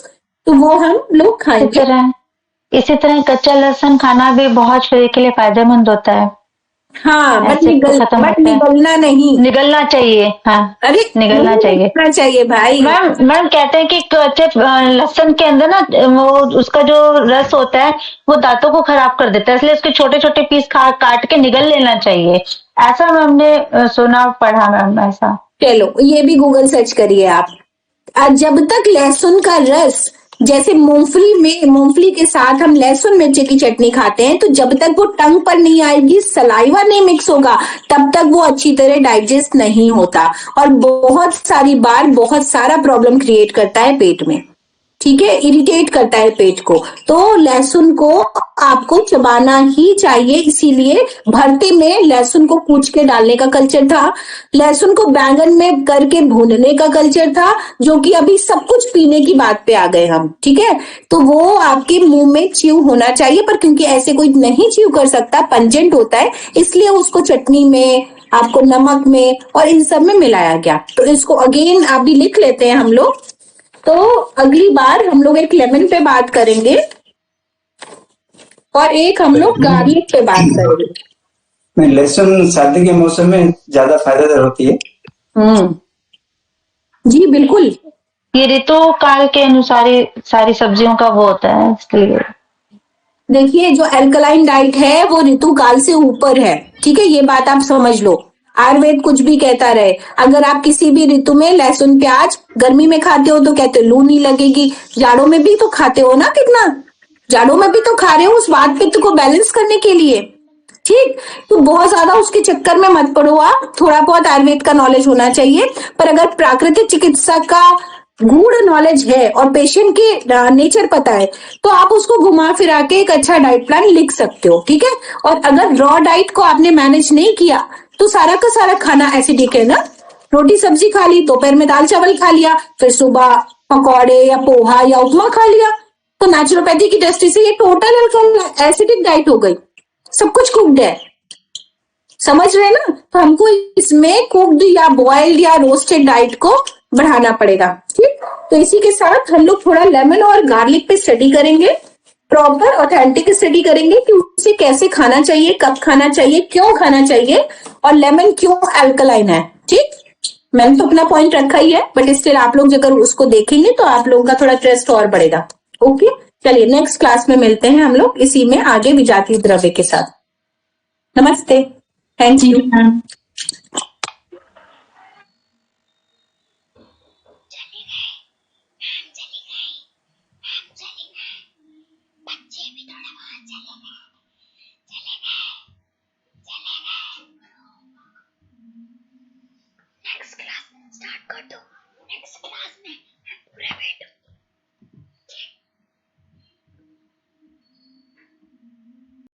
A: तो वो हम लोग खाएंगे।
B: इसी तरह कच्चा लहसुन खाना भी बहुत शरीर के लिए फायदेमंद होता है।
A: हाँ, बट
B: एसिड को खत्म करता है।
A: निगलना नहीं,
B: निगलना चाहिए। हाँ,
A: अरे
B: निगलना चाहिए।
A: निगलना चाहिए भाई।
B: मैम कहते हैं कि कच्चे लहसुन के अंदर ना वो उसका जो रस होता है वो दांतों को खराब कर देता है, इसलिए उसके छोटे छोटे पीस काट के निगल लेना चाहिए। ऐसा हमने सुना पढ़ा मैम ऐसा।
A: चलो ये भी गूगल सर्च करिए आप। जब तक लहसुन का रस, जैसे मूंगफली के साथ हम लहसुन मिर्ची की चटनी खाते हैं, तो जब तक वो टंग पर नहीं आएगी, सलाइवा नहीं मिक्स होगा, तब तक वो अच्छी तरह डाइजेस्ट नहीं होता और बहुत सारी बार बहुत सारा प्रॉब्लम क्रिएट करता है पेट में। ठीक है, इरिटेट करता है पेट को। तो लहसुन को आपको चबाना ही चाहिए, इसीलिए भरते में लहसुन को कूच के डालने का कल्चर था, लहसुन को बैंगन में करके भूनने का कल्चर था, जो कि अभी सब कुछ पीने की बात पे आ गए हम। ठीक है, तो वो आपके मुंह में च्यू होना चाहिए, पर क्योंकि ऐसे कोई नहीं च्यू कर सकता, पंजेंट होता है, इसलिए उसको चटनी में, आपको नमक में और इन सब में मिलाया गया। तो इसको अगेन अभी लिख लेते हैं हम लोग। तो अगली बार हम लोग एक लेमन पे बात करेंगे और एक हम लोग गार्लिक पे बात करेंगे।
E: लहसुन सर्दी के मौसम में ज्यादा फायदेदार होती है।
A: जी बिल्कुल,
B: ये ऋतु काल के अनुसार ही सारी सब्जियों का वो होता है, इसलिए
A: देखिए जो एल्कलाइन डाइट है वो ऋतु काल से ऊपर है। ठीक है, ये बात आप समझ लो। आयुर्वेद कुछ भी कहता रहे, अगर आप किसी भी ऋतु में लहसुन प्याज गर्मी में खाते हो तो कहते लू नहीं लगेगी, जाड़ों में भी तो खाते हो ना, कितना जाड़ों में भी तो खा रहे हो उस वात पित्त को बैलेंस करने के लिए। ठीक, तो बहुत ज्यादा उसके चक्कर में मत पड़ो आप, थोड़ा बहुत आयुर्वेद का नॉलेज होना चाहिए। पर अगर प्राकृतिक चिकित्सा का गूढ़ नॉलेज है और पेशेंट के नेचर पता है, तो आप उसको घुमा फिरा के एक अच्छा डाइट प्लान लिख सकते हो। ठीक है, और अगर रॉ डाइट को आपने मैनेज नहीं किया तो सारा का सारा खाना एसिडिक है ना। रोटी सब्जी खा ली, दोपहर में दाल चावल खा लिया, फिर सुबह पकौड़े या पोहा या उपमा खा लिया, तो नेचुरोपैथी की दृष्टि से ये टोटल एसिडिक डाइट हो गई। सब कुछ कुक्ड है, समझ रहे हैं ना। तो हमको इसमें कुक्ड या बॉइल्ड या रोस्टेड डाइट को बढ़ाना पड़ेगा। ठीक, तो इसी के साथ हम लोग थोड़ा लेमन और गार्लिक पे स्टडी करेंगे, प्रॉपर ऑथेंटिक स्टडी करेंगे कि उसे कैसे खाना चाहिए, कब खाना चाहिए, क्यों खाना चाहिए, और लेमन क्यों अल्कलाइन है। ठीक, मैंने तो अपना पॉइंट रखा ही है, बट स्टिल आप लोग अगर उसको देखेंगे तो आप लोगों का थोड़ा ट्रस्ट और बढ़ेगा। ओके, चलिए नेक्स्ट क्लास में मिलते हैं हम लोग इसी में आगे विजातीय द्रव्य के साथ। नमस्ते, thank you ma'am.
I: Next class start कर दो। नेक्स्ट क्लास में पूरे वेट